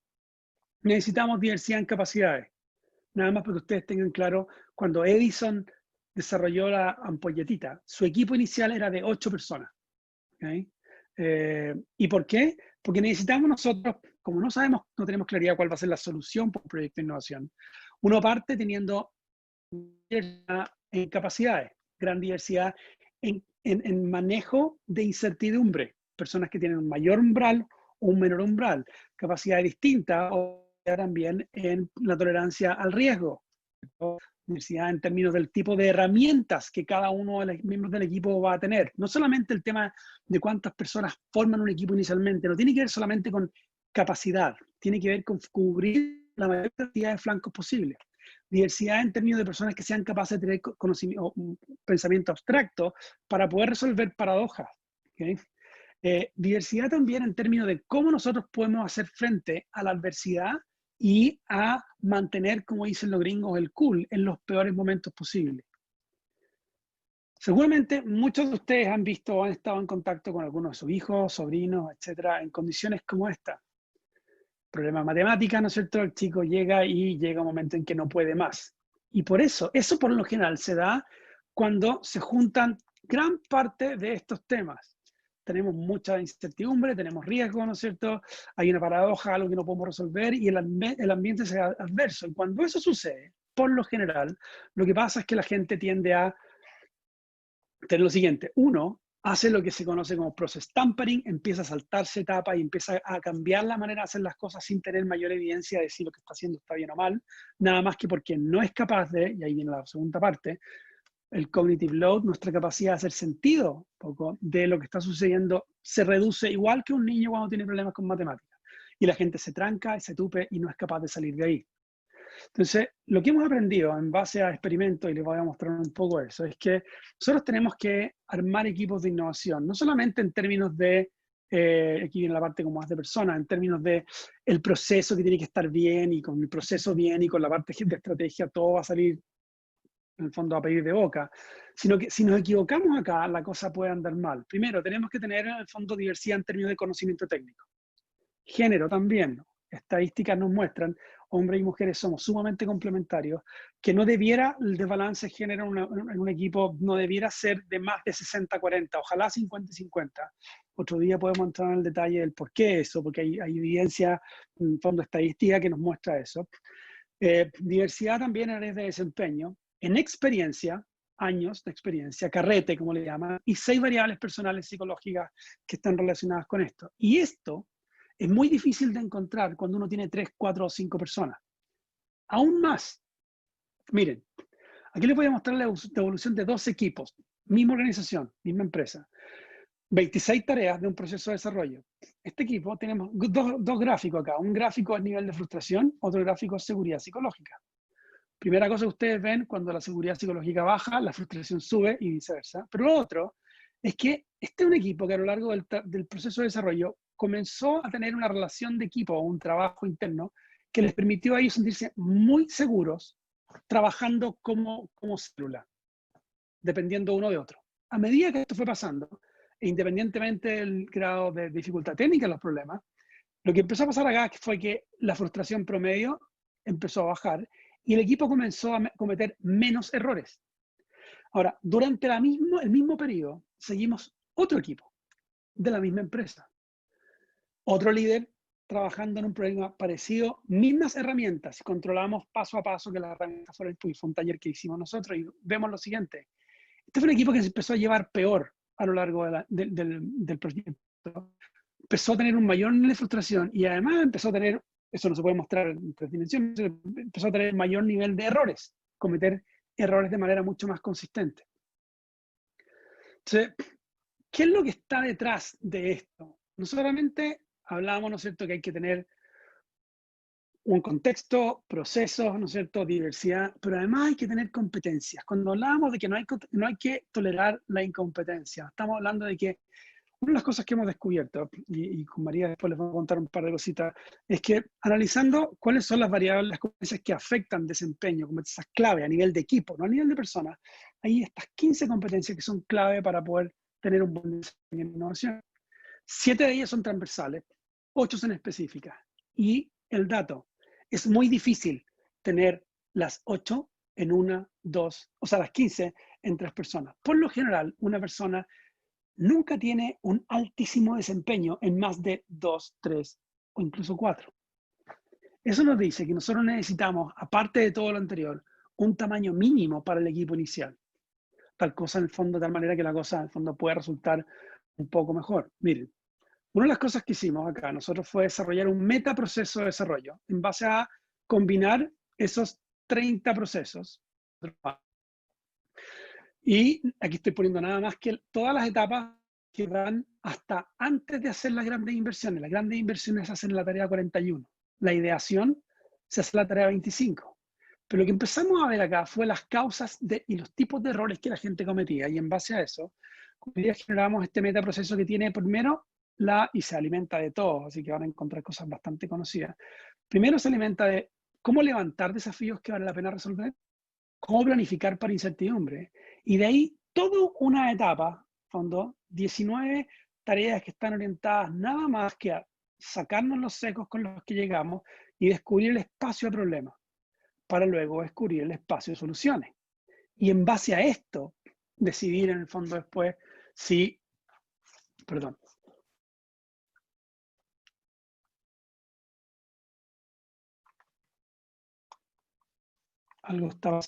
B: necesitamos diversidad en capacidades. Nada más para que ustedes tengan claro, cuando Edison desarrolló la ampolletita, su equipo inicial era de 8 personas. ¿Okay? ¿Y por qué? Porque necesitamos nosotros, como no sabemos, no tenemos claridad cuál va a ser la solución por un proyecto de innovación, uno parte teniendo diversidad en capacidades, gran diversidad en manejo de incertidumbre, personas que tienen un mayor umbral o un menor umbral, capacidades distintas o también en la tolerancia al riesgo, diversidad en términos del tipo de herramientas que cada uno de los miembros del equipo va a tener. No solamente el tema de cuántas personas forman un equipo inicialmente, no tiene que ver solamente con capacidad, tiene que ver con cubrir la mayor cantidad de flancos posible. Diversidad en términos de personas que sean capaces de tener conocimiento, pensamiento abstracto para poder resolver paradojas. ¿Okay? Diversidad también en términos de cómo nosotros podemos hacer frente a la adversidad y a mantener, como dicen los gringos, el cool en los peores momentos posibles. Seguramente muchos de ustedes han visto o han estado en contacto con algunos de sus hijos, sobrinos, etcétera, en condiciones como esta. Problema matemática, ¿no es cierto? El chico llega un momento en que no puede más. Y por eso por lo general se da cuando se juntan gran parte de estos temas. Tenemos mucha incertidumbre, tenemos riesgo, ¿no es cierto? Hay una paradoja, algo que no podemos resolver y el ambiente se adverso. Y cuando eso sucede, por lo general, lo que pasa es que la gente tiende a tener lo siguiente. Uno, hace lo que se conoce como process tampering, empieza a saltarse etapas y empieza a cambiar la manera de hacer las cosas sin tener mayor evidencia de si lo que está haciendo está bien o mal, nada más que porque no es capaz de, y ahí viene la segunda parte, el cognitive load, nuestra capacidad de hacer sentido un poco de lo que está sucediendo, se reduce igual que un niño cuando tiene problemas con matemáticas. Y la gente se tranca, se tupe y no es capaz de salir de ahí. Entonces, lo que hemos aprendido en base a experimentos, y les voy a mostrar un poco eso, es que nosotros tenemos que armar equipos de innovación, no solamente en términos de, aquí viene la parte como más de personas, en términos de el proceso que tiene que estar bien, y con el proceso bien, y con la parte de estrategia, todo va a salir en el fondo a pedir de boca, sino que si nos equivocamos acá, la cosa puede andar mal. Primero, tenemos que tener en el fondo diversidad en términos de conocimiento técnico. Género también, ¿no? Estadísticas nos muestran, hombres y mujeres somos sumamente complementarios, que no debiera el desbalance de género en un equipo, no debiera ser de más de 60-40, ojalá 50-50. Otro día podemos entrar en el detalle del por qué eso, porque hay evidencia, en fondo estadística, que nos muestra eso. Diversidad también en áreas de desempeño, en experiencia, años de experiencia, carrete, como le llaman, y 6 variables personales psicológicas que están relacionadas con esto. Y esto es muy difícil de encontrar cuando uno tiene 3, 4 o 5 personas. Aún más, miren, aquí les voy a mostrar la evolución de 2 equipos, misma organización, misma empresa. 26 tareas de un proceso de desarrollo. Este equipo tenemos dos gráficos acá. Un gráfico es nivel de frustración, otro gráfico es seguridad psicológica. Primera cosa que ustedes ven, cuando la seguridad psicológica baja, la frustración sube y viceversa. Pero lo otro es que este es un equipo que a lo largo del proceso de desarrollo comenzó a tener una relación de equipo o un trabajo interno que les permitió a ellos sentirse muy seguros trabajando como célula, dependiendo uno de otro. A medida que esto fue pasando, e independientemente del grado de dificultad técnica de los problemas, lo que empezó a pasar acá fue que la frustración promedio empezó a bajar y el equipo comenzó a cometer menos errores. Ahora, durante el mismo periodo, seguimos otro equipo de la misma empresa. Otro líder trabajando en un problema parecido, mismas herramientas, controlamos paso a paso que las herramientas fueran, fue un taller que hicimos nosotros y vemos lo siguiente. Este fue un equipo que se empezó a llevar peor a lo largo del proyecto. Empezó a tener un mayor nivel de frustración y además empezó a tener, eso no se puede mostrar en 3 dimensiones, empezó a tener mayor nivel de errores, cometer errores de manera mucho más consistente. Entonces, ¿qué es lo que está detrás de esto? No solamente hablamos, ¿no es cierto?, que hay que tener un contexto, procesos, ¿no es cierto?, diversidad, pero además hay que tener competencias. Cuando hablamos de que no hay que tolerar la incompetencia, estamos hablando de que una de las cosas que hemos descubierto, y con María después les voy a contar un par de cositas, es que analizando cuáles son las variables, las competencias que afectan desempeño, competencias clave a nivel de equipo, no a nivel de personas, hay estas 15 competencias que son clave para poder tener un buen desempeño en innovación. 7 de ellas son transversales, 8 son específicas. Y el dato, es muy difícil tener las 8 en una, 2, o sea, las 15 en 3 personas. Por lo general, una persona nunca tiene un altísimo desempeño en más de 2, 3 o incluso 4. Eso nos dice que nosotros necesitamos, aparte de todo lo anterior, un tamaño mínimo para el equipo inicial. Tal cosa en el fondo, de tal manera que la cosa en el fondo pueda resultar un poco mejor. Miren, una de las cosas que hicimos acá nosotros fue desarrollar un metaproceso de desarrollo en base a combinar esos 30 procesos. Y aquí estoy poniendo nada más que todas las etapas que van hasta antes de hacer las grandes inversiones. Las grandes inversiones se hacen en la tarea 41. La ideación se hace en la tarea 25. Pero lo que empezamos a ver acá fue las causas y los tipos de errores que la gente cometía. Y en base a eso, generamos este metaproceso que tiene primero y se alimenta de todo, así que van a encontrar cosas bastante conocidas. Primero se alimenta de cómo levantar desafíos que vale la pena resolver, cómo planificar para incertidumbre, y de ahí toda una etapa, fondo, 19 tareas que están orientadas nada más que a sacarnos los secos con los que llegamos y descubrir el espacio de problemas, para luego descubrir el espacio de soluciones. Y en base a esto, decidir en el fondo después si, perdón, algo estaba...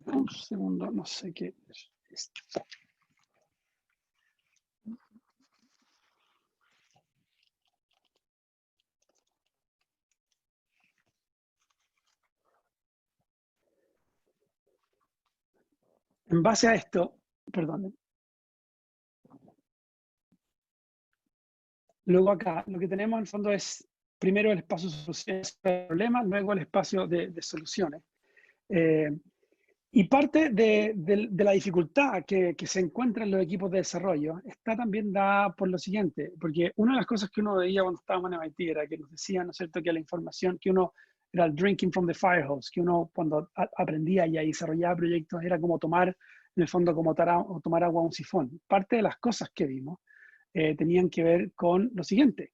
B: Un segundo, no sé qué es esto. En base a esto, perdón. Luego acá, lo que tenemos en el fondo es primero el espacio de soluciones de problemas, luego el espacio de soluciones. Y parte de la dificultad que se encuentra en los equipos de desarrollo está también dada por lo siguiente, porque una de las cosas que uno veía cuando estábamos en MIT era que nos decían, ¿no es cierto?, que la información, que uno era el drinking from the fire hose, que uno cuando aprendía y desarrollaba proyectos era como tomar, en el fondo, como tomar agua a un sifón. Parte de las cosas que vimos tenían que ver con lo siguiente,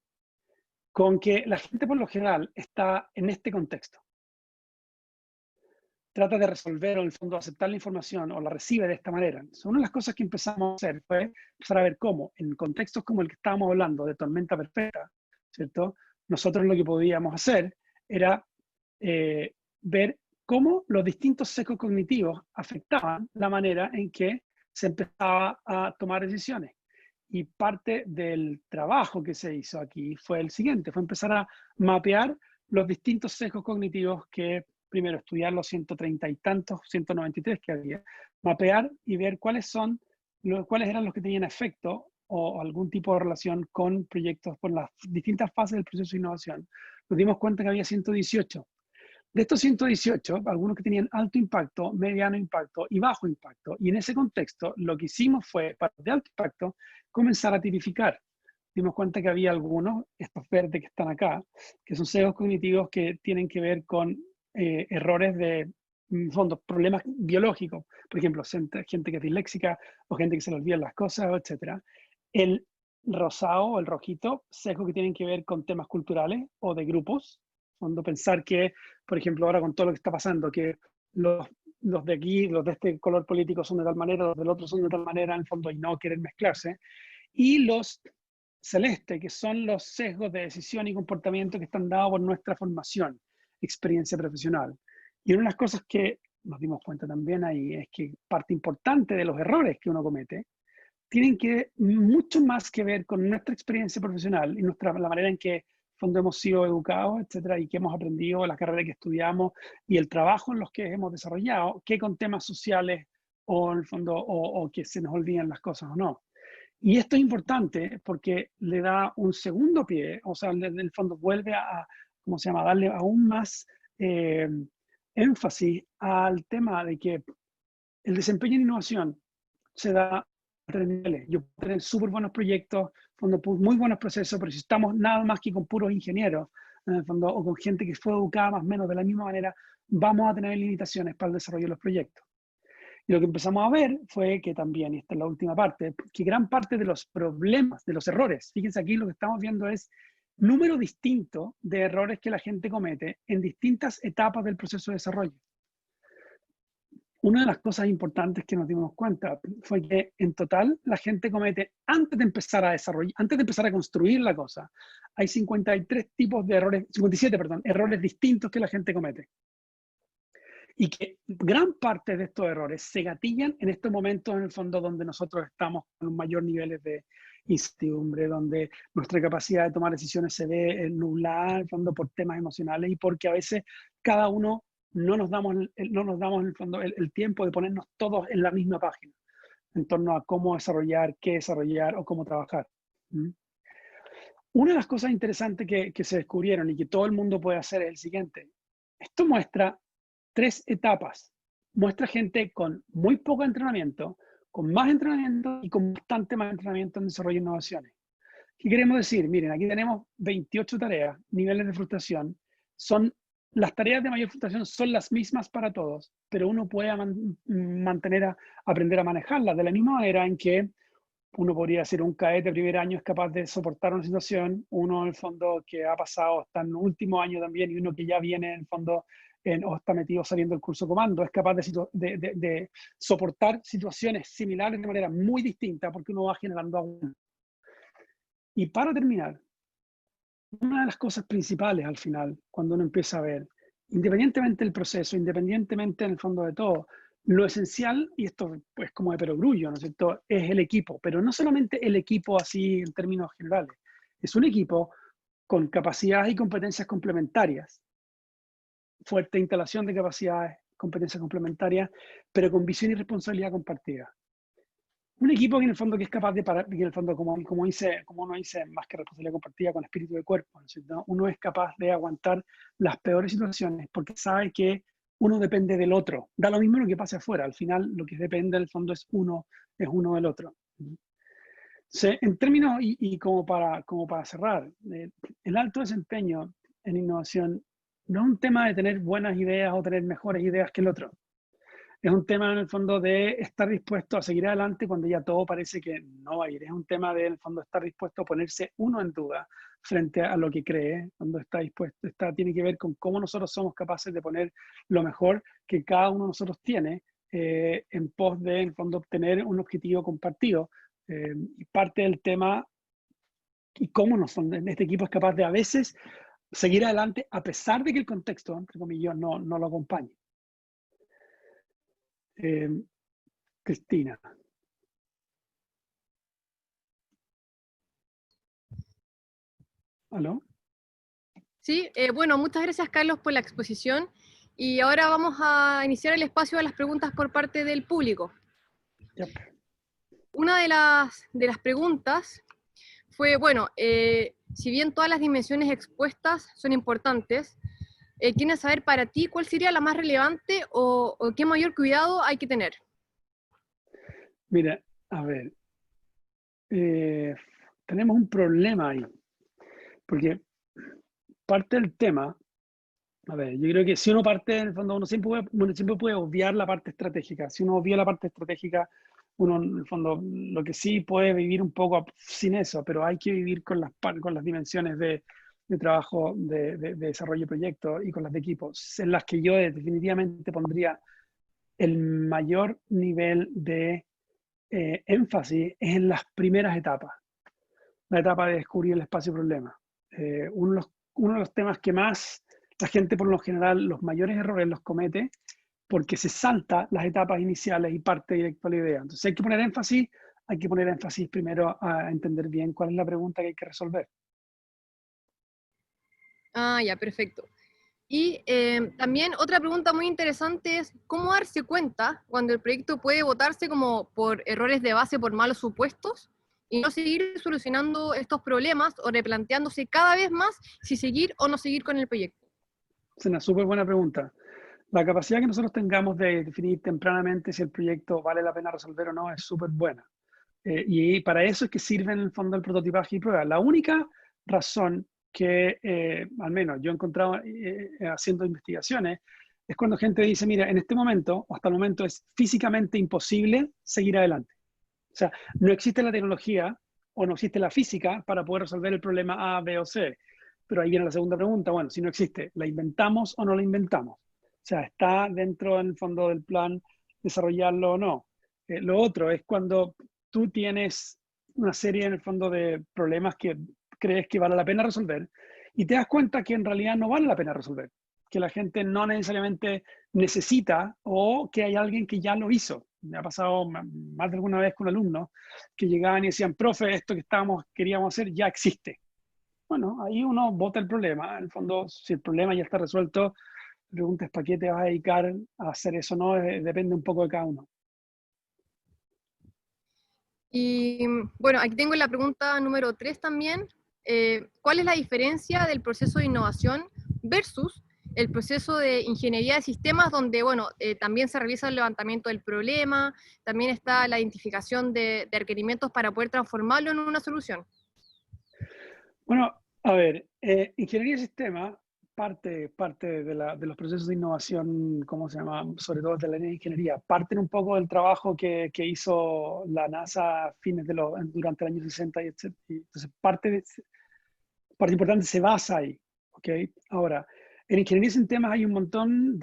B: con que la gente por lo general está en este contexto. Trata de resolver o en el fondo aceptar la información o la recibe de esta manera. Entonces, una de las cosas que empezamos a hacer fue empezar a ver cómo, en contextos como el que estábamos hablando de tormenta perfecta, ¿cierto? Nosotros lo que podíamos hacer era ver cómo los distintos sesgos cognitivos afectaban la manera en que se empezaba a tomar decisiones. Y parte del trabajo que se hizo aquí fue el siguiente, fue empezar a mapear los distintos sesgos cognitivos que primero estudiar los 130 y tantos, 193 que había, mapear y ver cuáles eran los que tenían efecto o algún tipo de relación con proyectos, con las distintas fases del proceso de innovación. Nos dimos cuenta que había 118. De estos 118, algunos que tenían alto impacto, mediano impacto y bajo impacto. Y en ese contexto, lo que hicimos fue, para de alto impacto, comenzar a tipificar. Dimos cuenta que había algunos, estos verdes que están acá, que son sesgos cognitivos que tienen que ver con errores de, en fondo, problemas biológicos. Por ejemplo, gente que es disléxica o gente que se le olvidan las cosas, etc. El rosado o el rojito, sesgos que tienen que ver con temas culturales o de grupos. Fondo, pensar que, por ejemplo, ahora con todo lo que está pasando, que los de aquí, los de este color político son de tal manera, los del otro son de tal manera, en el fondo, y no quieren mezclarse. Y los celeste, que son los sesgos de decisión y comportamiento que están dados por nuestra formación, experiencia profesional. Y una de las cosas que nos dimos cuenta también ahí es que parte importante de los errores que uno comete tienen que mucho más que ver con nuestra experiencia profesional y la manera en que fondo hemos sido educados, etcétera, y que hemos aprendido, la carrera que estudiamos y el trabajo en los que hemos desarrollado, que con temas sociales o en el fondo, o que se nos olvidan las cosas o no. Y esto es importante porque le da un segundo pie, o sea, en el fondo vuelve ¿cómo se llama?, darle aún más énfasis al tema de que el desempeño en innovación se da a tres niveles. Yo puedo tener súper buenos proyectos, fondo, muy buenos procesos, pero si estamos nada más que con puros ingenieros, en el fondo, o con gente que fue educada más o menos de la misma manera, vamos a tener limitaciones para el desarrollo de los proyectos. Y lo que empezamos a ver fue que también, y esta es la última parte, que gran parte de los problemas, de los errores, fíjense aquí lo que estamos viendo es número distinto de errores que la gente comete en distintas etapas del proceso de desarrollo. Una de las cosas importantes que nos dimos cuenta fue que en total la gente comete, antes de empezar a desarrollar, antes de empezar a construir la cosa, hay 53 tipos de errores, 57, perdón, errores distintos que la gente comete. Y que gran parte de estos errores se gatillan en estos momentos, en el fondo, donde nosotros estamos con mayor niveles de incertidumbre, donde nuestra capacidad de tomar decisiones se ve nublada, en el fondo, por temas emocionales y porque a veces cada uno no nos damos en el fondo el tiempo de ponernos todos en la misma página en torno a cómo desarrollar, qué desarrollar o cómo trabajar. Una de las cosas interesantes que se descubrieron y que todo el mundo puede hacer es el siguiente. Esto muestra 3 etapas. Muestra gente con muy poco entrenamiento, con más entrenamiento y con bastante más entrenamiento en desarrollo de innovaciones. ¿Qué queremos decir? Miren, aquí tenemos 28 tareas, niveles de frustración. Las tareas de mayor frustración son las mismas para todos, pero uno puede aprender a manejarlas de la misma manera en que uno podría ser un cadete de primer año, es capaz de soportar una situación, uno en el fondo que ha pasado hasta en el último año también, y uno que ya viene en el fondo o está metido saliendo del curso comando, es capaz de soportar situaciones similares de manera muy distinta porque uno va generando aún. Y para terminar, una de las cosas principales al final, cuando uno empieza a ver, independientemente del proceso, independientemente en el fondo de todo, lo esencial, y esto pues como de perogrullo, ¿no es cierto?, es el equipo, pero no solamente el equipo así en términos generales, es un equipo con capacidades y competencias complementarias, fuerte instalación de capacidades, competencias complementarias, pero con visión y responsabilidad compartida. Un equipo que en el fondo que es capaz de parar, que en el fondo como uno dice, más que responsabilidad compartida, con espíritu de cuerpo, ¿no es cierto? Uno es capaz de aguantar las peores situaciones porque sabe que uno depende del otro. Da lo mismo lo que pase afuera, al final lo que depende del fondo es uno del otro. En términos, y como para cerrar, el alto desempeño en innovación no es un tema de tener buenas ideas o tener mejores ideas que el otro. Es un tema en el fondo de estar dispuesto a seguir adelante cuando ya todo parece que no va a ir. Es un tema de, en el fondo, estar dispuesto a ponerse uno en duda frente a lo que cree, cuando está dispuesto, tiene que ver con cómo nosotros somos capaces de poner lo mejor que cada uno de nosotros tiene en pos de, en el fondo, obtener un objetivo compartido. Y parte del tema y cómo este equipo es capaz de a veces seguir adelante a pesar de que el contexto, entre comillas, no lo acompañe. Cristina. ¿Aló?
A: Sí, bueno, muchas gracias Carlos por la exposición y ahora vamos a iniciar el espacio a las preguntas por parte del público.
B: Yep.
A: Una de las preguntas fue, bueno, si bien todas las dimensiones expuestas son importantes, ¿quieres saber para ti cuál sería la más relevante o qué mayor cuidado hay que tener?
B: Mira, a ver, tenemos un problema ahí, porque parte del tema, a ver, yo creo que si uno parte, en el fondo, uno siempre puede obviar la parte estratégica. Si uno obvia la parte estratégica, uno, en el fondo, lo que sí puede vivir un poco sin eso, pero hay que vivir con las dimensiones de trabajo, de desarrollo de proyectos y con las de equipos, en las que yo definitivamente pondría el mayor nivel de énfasis en las primeras etapas, la etapa de descubrir el espacio-problema. Uno de los temas que más la gente por lo general los mayores errores los comete porque se salta las etapas iniciales y parte directo a la idea. Entonces hay que poner énfasis primero a entender bien cuál es la pregunta que hay que resolver.
A: Ah, ya, perfecto. Y también otra pregunta muy interesante es, ¿cómo darse cuenta cuando el proyecto puede votarse como por errores de base, por malos supuestos, y no seguir solucionando estos problemas o replanteándose cada vez más si seguir o no seguir con el proyecto?
B: Es una súper buena pregunta. La capacidad que nosotros tengamos de definir tempranamente si el proyecto vale la pena resolver o no es súper buena. Y para eso es que sirve en el fondo el prototipaje y prueba. La única razón que, al menos yo he encontrado haciendo investigaciones, es cuando gente dice, mira, en este momento, o hasta el momento, es físicamente imposible seguir adelante. O sea, no existe la tecnología o no existe la física para poder resolver el problema A, B o C. Pero ahí viene la segunda pregunta, bueno, si no existe, ¿la inventamos o no la inventamos? O sea, ¿está dentro, en el fondo del plan, desarrollarlo o no? Lo otro es cuando tú tienes una serie, en el fondo, de problemas que crees que vale la pena resolver y te das cuenta que en realidad no vale la pena resolver, que la gente no necesariamente necesita o que hay alguien que ya lo hizo. Me ha pasado más de alguna vez con alumnos que llegaban y decían, profe, esto que queríamos hacer ya existe. Bueno, ahí uno bota el problema. En el fondo, si el problema ya está resuelto, la pregunta es, ¿para qué te vas a dedicar a hacer eso? No, depende un poco de cada uno.
A: Y bueno, aquí tengo la pregunta número 3 también. ¿Cuál es la diferencia del proceso de innovación versus el proceso de ingeniería de sistemas, donde, bueno, también se realiza el levantamiento del problema, también está la identificación de requerimientos para poder transformarlo en una solución?
B: Bueno, a ver, ingeniería de sistemas parte de los procesos de innovación, ¿cómo se llama? Sobre todo de la línea de ingeniería, parten un poco del trabajo que hizo la NASA a durante el año 60 y etc. Entonces, parte importante se basa ahí, ¿ok? Ahora, en ingeniería de sistemas hay un montón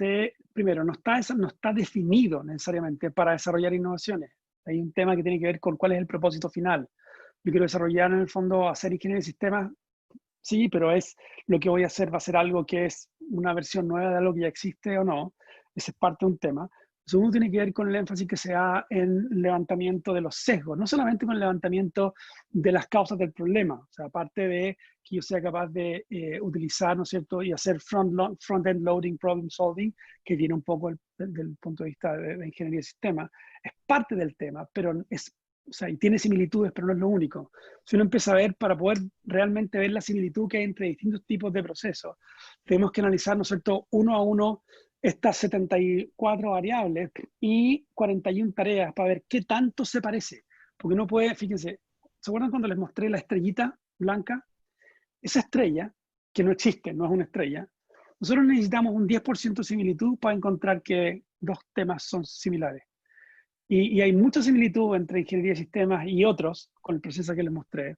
B: primero, no está definido necesariamente para desarrollar innovaciones. Hay un tema que tiene que ver con cuál es el propósito final. Yo quiero desarrollar, en el fondo, hacer ingeniería de sistemas. Sí, pero lo que voy a hacer va a ser algo que es una versión nueva de algo que ya existe o no. Ese es parte de un tema. Segundo, tiene que ver con el énfasis que se da en levantamiento de los sesgos, no solamente con el levantamiento de las causas del problema, o sea, aparte de que yo sea capaz de utilizar, ¿no es cierto?, y hacer front-end loading, problem solving, que viene un poco del punto de vista de ingeniería de sistemas, es parte del tema, pero o sea, y tiene similitudes, pero no es lo único. Si uno empieza a ver, para poder realmente ver la similitud que hay entre distintos tipos de procesos, tenemos que analizar, ¿no es cierto?, uno a uno estas 74 variables y 41 tareas para ver qué tanto se parece. Porque uno puede, fíjense, ¿se acuerdan cuando les mostré la estrellita blanca? Esa estrella, que no existe, no es una estrella, nosotros necesitamos un 10% de similitud para encontrar que dos temas son similares. Y hay mucha similitud entre ingeniería de sistemas y otros con el proceso que les mostré.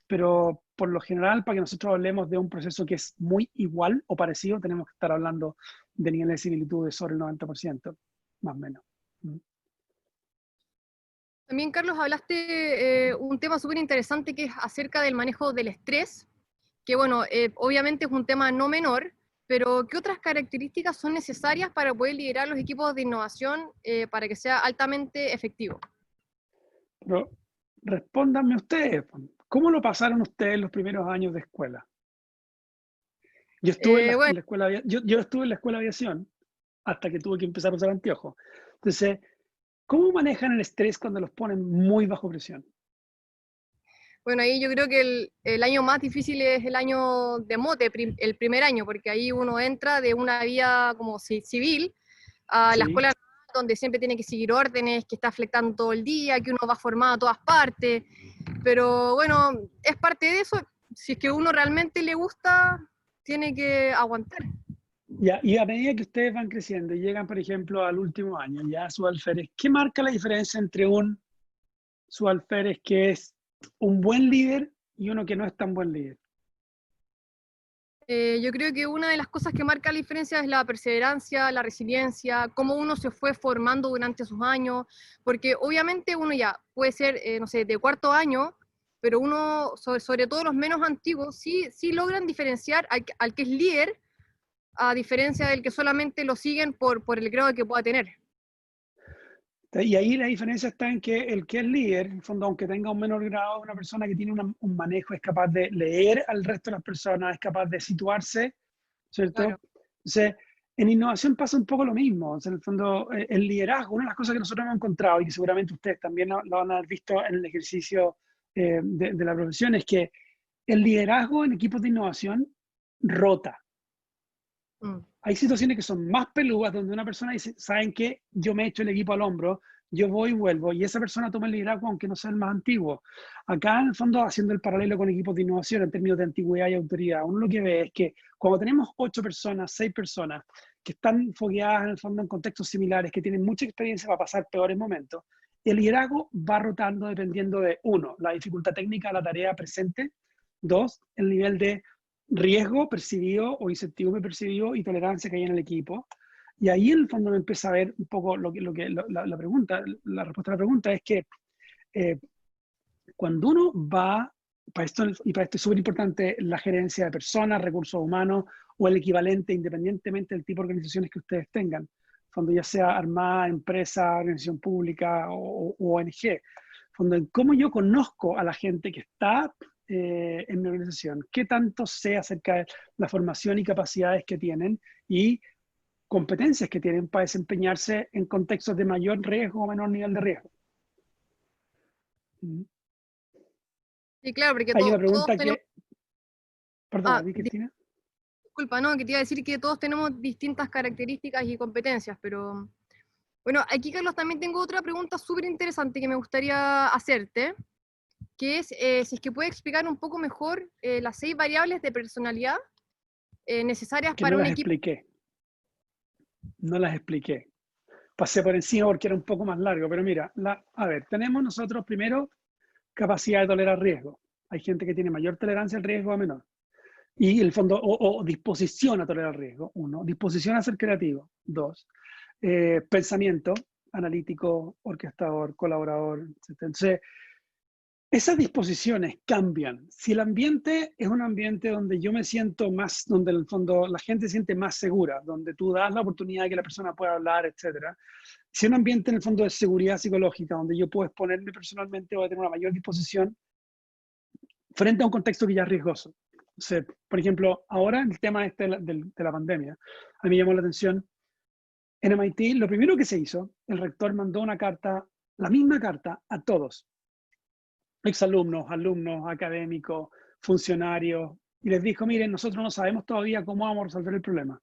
B: Pero por lo general, para que nosotros hablemos de un proceso que es muy igual o parecido, tenemos que estar hablando de niveles de similitud de sobre el 90%, más o menos.
A: También, Carlos, hablaste un tema súper interesante que es acerca del manejo del estrés, que bueno, obviamente es un tema no menor, pero ¿qué otras características son necesarias para poder liderar los equipos de innovación para que sea altamente efectivo?
B: Pero respóndanme ustedes, ¿cómo lo pasaron ustedes los primeros años de escuela? Yo estuve en
A: Bueno,
B: la escuela, yo estuve en la escuela de aviación hasta que tuve que empezar a usar anteojos. Entonces, ¿cómo manejan el estrés cuando los ponen muy bajo presión?
A: bueno, ahí yo creo que el año más difícil es el año de mote, el primer año, porque ahí uno entra de una vía como civil a la
B: Sí,
A: escuela donde siempre tiene que seguir órdenes, que está flectando todo el día, que uno va formado a todas partes, pero bueno, es parte de eso. Si es que uno realmente le gusta, tiene que aguantar.
B: ya, y a medida que ustedes van creciendo y llegan, por ejemplo, al último año, ya a su alférez, ¿qué marca la diferencia entre un su alférez que es un buen líder y uno que no es tan buen líder?
A: Yo creo que una de las cosas que marca la diferencia es la perseverancia, la resiliencia, cómo uno se fue formando durante sus años, porque obviamente uno ya puede ser, no sé, de cuarto año, pero uno, sobre todo los menos antiguos, sí logran diferenciar al que es líder, a diferencia del que solamente lo siguen por el grado que pueda tener.
B: Y ahí la diferencia está en que el que es líder, en el fondo, aunque tenga un menor grado, es una persona que tiene un manejo, es capaz de leer al resto de las personas, es capaz de situarse,
A: Claro.
B: ¿cierto? Entonces, en innovación pasa un poco lo mismo. O sea, en el fondo, el liderazgo, una de las cosas que nosotros hemos encontrado y que seguramente ustedes también lo van a haber visto en el ejercicio de la profesión, es que el liderazgo en equipos de innovación rota.
A: Mm.
B: Hay situaciones que son más peludas donde una persona dice, ¿saben qué? Yo me echo el equipo al hombro, yo voy y vuelvo, y esa persona toma el liderazgo aunque no sea el más antiguo. Acá, en el fondo, haciendo el paralelo con equipos de innovación en términos de antigüedad y autoridad, uno lo que ve es que cuando tenemos 8 personas, 6 personas, que están fogueadas en el fondo en contextos similares, que tienen mucha experiencia para pasar peores momentos, el liderazgo va rotando dependiendo de, uno, la dificultad técnica de la tarea presente, dos, el nivel de riesgo percibido o incertidumbre percibido y tolerancia que hay en el equipo. Y ahí en el fondo me empieza a ver un poco la pregunta, la respuesta a la pregunta es que eh, cuando uno va, para esto, y para esto es súper importante, la gerencia de personas, recursos humanos o el equivalente independientemente del tipo de organizaciones que ustedes tengan, cuando ya sea armada, empresa, organización pública o ONG, cuando en cómo yo conozco a la gente que está en mi organización, qué tanto sé acerca de la formación y capacidades que tienen y competencias que tienen para desempeñarse en contextos de mayor riesgo o menor nivel de riesgo.
A: Sí, claro, porque
B: Hay una
A: todos
B: pregunta
A: tenemos...
B: que, perdona,
A: Ah,
B: ¿di Cristina?
A: disculpa, no, que te iba a decir que todos tenemos distintas características y competencias, pero bueno, aquí, Carlos, también tengo otra pregunta súper interesante que me gustaría hacerte, que es si es que puede explicar un poco mejor las 6 variables de personalidad necesarias
B: Que no
A: para un
B: las
A: equipo.
B: expliqué, no las expliqué. Pasé por encima porque era un poco más largo, pero mira, a ver, tenemos nosotros primero capacidad de tolerar riesgo. Hay gente que tiene mayor tolerancia al riesgo o menor. Y el fondo, o disposición a tolerar riesgo, uno. Disposición a ser creativo, dos. Pensamiento analítico, orquestador, colaborador, etc. Entonces, esas disposiciones cambian. Si el ambiente es un ambiente donde yo me siento más, donde en el fondo la gente se siente más segura, donde tú das la oportunidad de que la persona pueda hablar, etc. Si es un ambiente en el fondo de seguridad psicológica, donde yo puedo exponerme personalmente, voy a tener una mayor disposición frente a un contexto que ya es riesgoso. O sea, por ejemplo, ahora el tema este de la pandemia, a mí me llamó la atención. En MIT, lo primero que se hizo, el rector mandó una carta, la misma carta a todos, exalumnos, alumnos, académicos, funcionarios, y les dijo, miren, nosotros no sabemos todavía cómo vamos a resolver el problema.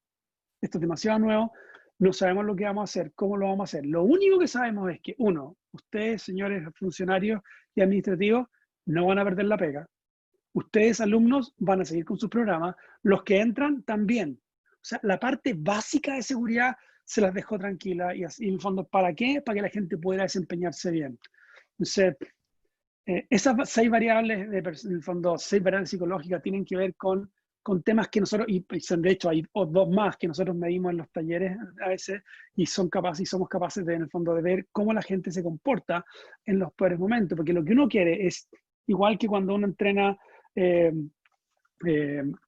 B: Esto es demasiado nuevo, no sabemos lo que vamos a hacer, cómo lo vamos a hacer. Lo único que sabemos es que, uno, ustedes, señores funcionarios y administrativos, no van a perder la pega. Ustedes, alumnos, van a seguir con sus programas. Los que entran, también. O sea, la parte básica de seguridad se las dejó tranquila. Y así, en el fondo, ¿para qué? Para que la gente pudiera desempeñarse bien. Entonces, esas 6 variables, en el fondo, 6 variables psicológicas tienen que ver con temas que nosotros, y de hecho hay 2 más que nosotros medimos en los talleres a veces, y somos capaces de, en el fondo, de ver cómo la gente se comporta en los peores momentos, porque lo que uno quiere es, igual que cuando uno entrena,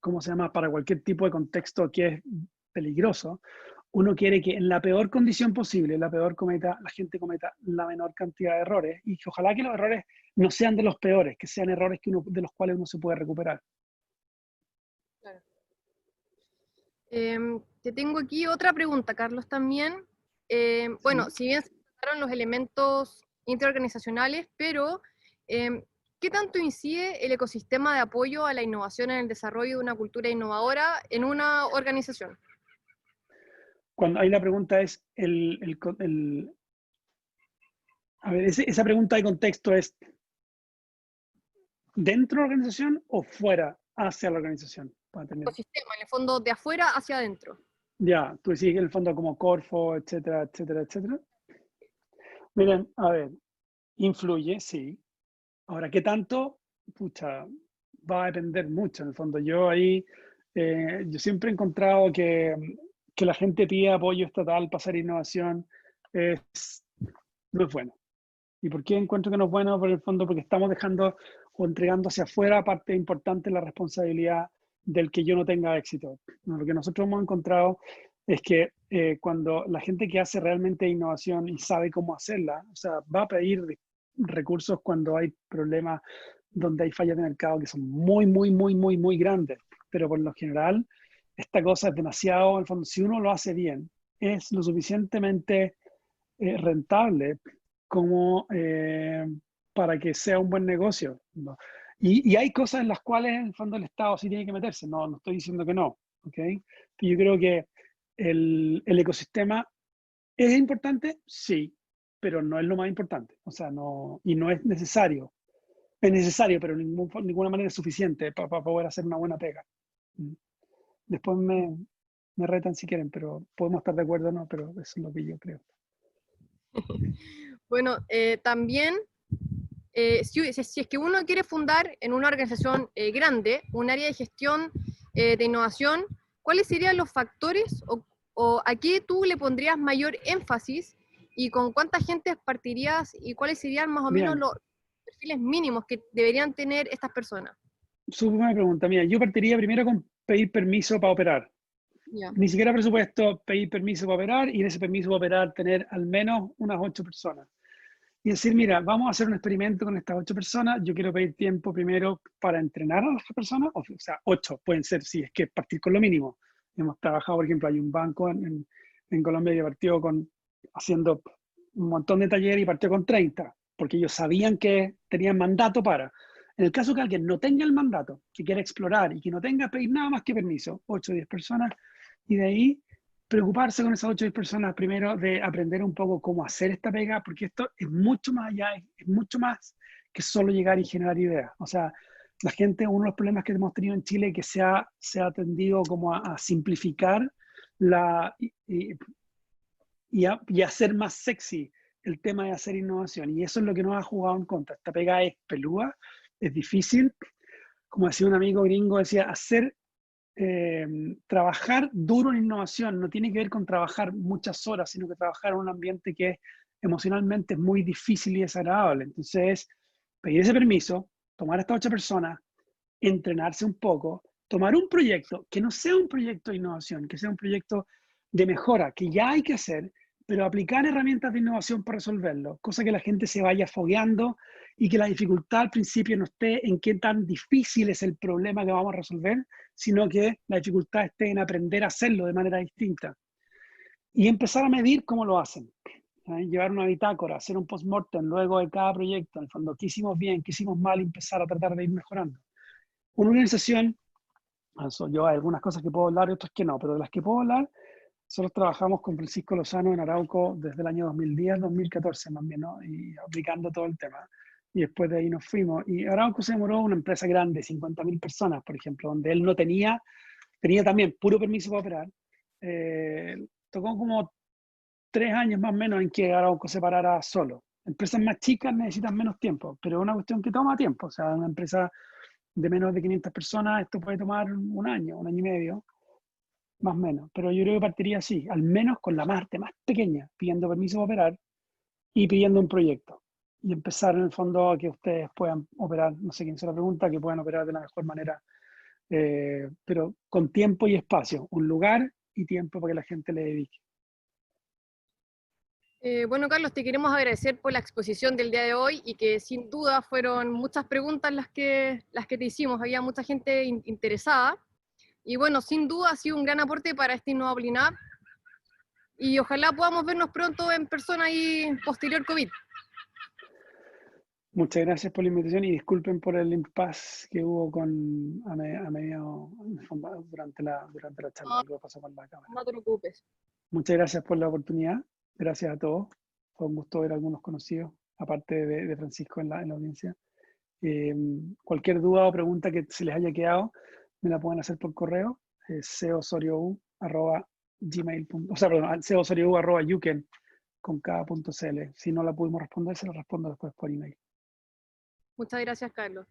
B: ¿cómo se llama?, para cualquier tipo de contexto que es peligroso, uno quiere que en la peor condición posible, la gente cometa la menor cantidad de errores, y que ojalá que los errores no sean de los peores, que sean errores de los cuales uno se puede recuperar.
A: Claro. Te tengo aquí otra pregunta, Carlos, también. Bueno, si bien se trataron los elementos interorganizacionales, pero ¿qué tanto incide el ecosistema de apoyo a la innovación en el desarrollo de una cultura innovadora en una organización?
B: Cuando ahí la pregunta es, a ver, esa pregunta de contexto es, ¿dentro de la organización o fuera hacia la organización? Para tener...
A: Ecosistema, en el fondo, de afuera hacia adentro.
B: Ya, tú decís en el fondo como Corfo, etcétera, etcétera, etcétera. Miren, a ver, influye, sí. Ahora, ¿qué tanto? Pucha, va a depender mucho. En el fondo, yo siempre he encontrado que la gente pide apoyo estatal para hacer innovación, no es bueno. ¿Y por qué encuentro que no es bueno? Por el fondo, porque estamos dejando o entregando hacia afuera parte importante de la responsabilidad del que yo no tenga éxito. ¿No? Lo que nosotros hemos encontrado es que cuando la gente que hace realmente innovación y sabe cómo hacerla, o sea, va a pedir recursos cuando hay problemas, donde hay fallas de mercado que son muy, muy, muy, muy, muy grandes. Pero por lo general, esta cosa es demasiado, en el fondo, si uno lo hace bien, es lo suficientemente rentable como para que sea un buen negocio, ¿no? Y hay cosas en las cuales en el fondo el Estado sí tiene que meterse, no estoy diciendo que no, ¿ok? Yo creo que el ecosistema es importante, sí, pero no es lo más importante, o sea, no, y no es necesario. Es necesario, pero de ninguna manera es suficiente para poder hacer una buena pega. Después me retan si quieren, pero podemos estar de acuerdo o no, pero eso es lo que yo creo.
A: Bueno, también, si es que uno quiere fundar en una organización grande, un área de gestión de innovación, ¿cuáles serían los factores o a qué tú le pondrías mayor énfasis y con cuánta gente partirías y cuáles serían más o menos los perfiles mínimos que deberían tener estas personas?
B: Súper buena pregunta. Mira, yo partiría primero con pedir permiso para operar.
A: Yeah.
B: Ni siquiera presupuesto, pedir permiso para operar y en ese permiso para operar tener al menos unas 8 personas. Y decir, mira, vamos a hacer un experimento con estas 8 personas. Yo quiero pedir tiempo primero para entrenar a las personas. O sea, 8 pueden ser, si es que partir con lo mínimo. Hemos trabajado, por ejemplo, hay un banco en Colombia que partió haciendo un montón de talleres y partió con 30, porque ellos sabían que tenían mandato para. En el caso que alguien no tenga el mandato, que quiera explorar y que no tenga pedir nada más que permiso, 8 o 10 personas, y de ahí preocuparse con esas 8 o 10 personas primero de aprender un poco cómo hacer esta pega, porque esto es mucho más allá, es mucho más que solo llegar y generar ideas. O sea, la gente, uno de los problemas que hemos tenido en Chile, que se ha tendido como a simplificar y a hacer más sexy el tema de hacer innovación. Y eso es lo que nos ha jugado en contra. Esta pega es pelúa, es difícil. Como decía un amigo gringo, decía, trabajar duro en innovación no tiene que ver con trabajar muchas horas, sino que trabajar en un ambiente que emocionalmente es muy difícil y desagradable. Entonces, pedir ese permiso, tomar a estas 8 personas, entrenarse un poco, tomar un proyecto que no sea un proyecto de innovación, que sea un proyecto de mejora, que ya hay que hacer, pero aplicar herramientas de innovación para resolverlo, cosa que la gente se vaya fogueando y que la dificultad al principio no esté en qué tan difícil es el problema que vamos a resolver, sino que la dificultad esté en aprender a hacerlo de manera distinta. Y empezar a medir cómo lo hacen. Llevar una bitácora, hacer un post-mortem luego de cada proyecto, en el fondo, qué hicimos bien, qué hicimos mal, y empezar a tratar de ir mejorando. Una organización, yo hay algunas cosas que puedo hablar y otras que no, pero de las que puedo hablar, Nosotros trabajamos con Francisco Lozano en Arauco desde el año 2010, 2014 más o menos, y aplicando todo el tema. Y después de ahí nos fuimos. Y Arauco se demoró, una empresa grande, 50.000 personas, por ejemplo, donde él no tenía también puro permiso para operar. Tocó como 3 años más o menos en que Arauco se parara solo. Empresas más chicas necesitan menos tiempo, pero es una cuestión que toma tiempo. O sea, una empresa de menos de 500 personas, esto puede tomar un año y medio, más o menos. Pero yo creo que partiría así, al menos con la parte más pequeña, pidiendo permiso para operar y pidiendo un proyecto. Y empezar en el fondo a que ustedes puedan operar, no sé quién se la pregunta, que puedan operar de la mejor manera, pero con tiempo y espacio, un lugar y tiempo para que la gente le dedique.
A: Bueno, Carlos, te queremos agradecer por la exposición del día de hoy y que sin duda fueron muchas preguntas las que te hicimos. Había mucha gente interesada. Y bueno, sin duda ha sido un gran aporte para este Innovable Lab. Y ojalá podamos vernos pronto en persona y posterior COVID.
B: Muchas gracias por la invitación y disculpen por el impasse que hubo a medio durante la charla,
A: No,
B: algo pasó con la cámara.
A: no te preocupes.
B: Muchas gracias por la oportunidad, gracias a todos. Fue un gusto ver a algunos conocidos, aparte de Francisco en la audiencia. Cualquier duda o pregunta que se les haya quedado, me la pueden hacer por correo, ceosoriou@gmail.com, o sea, perdón, ceosoriou@yuken.cl. Si no la pudimos responder, se la respondo después por email.
A: Muchas gracias, Carlos.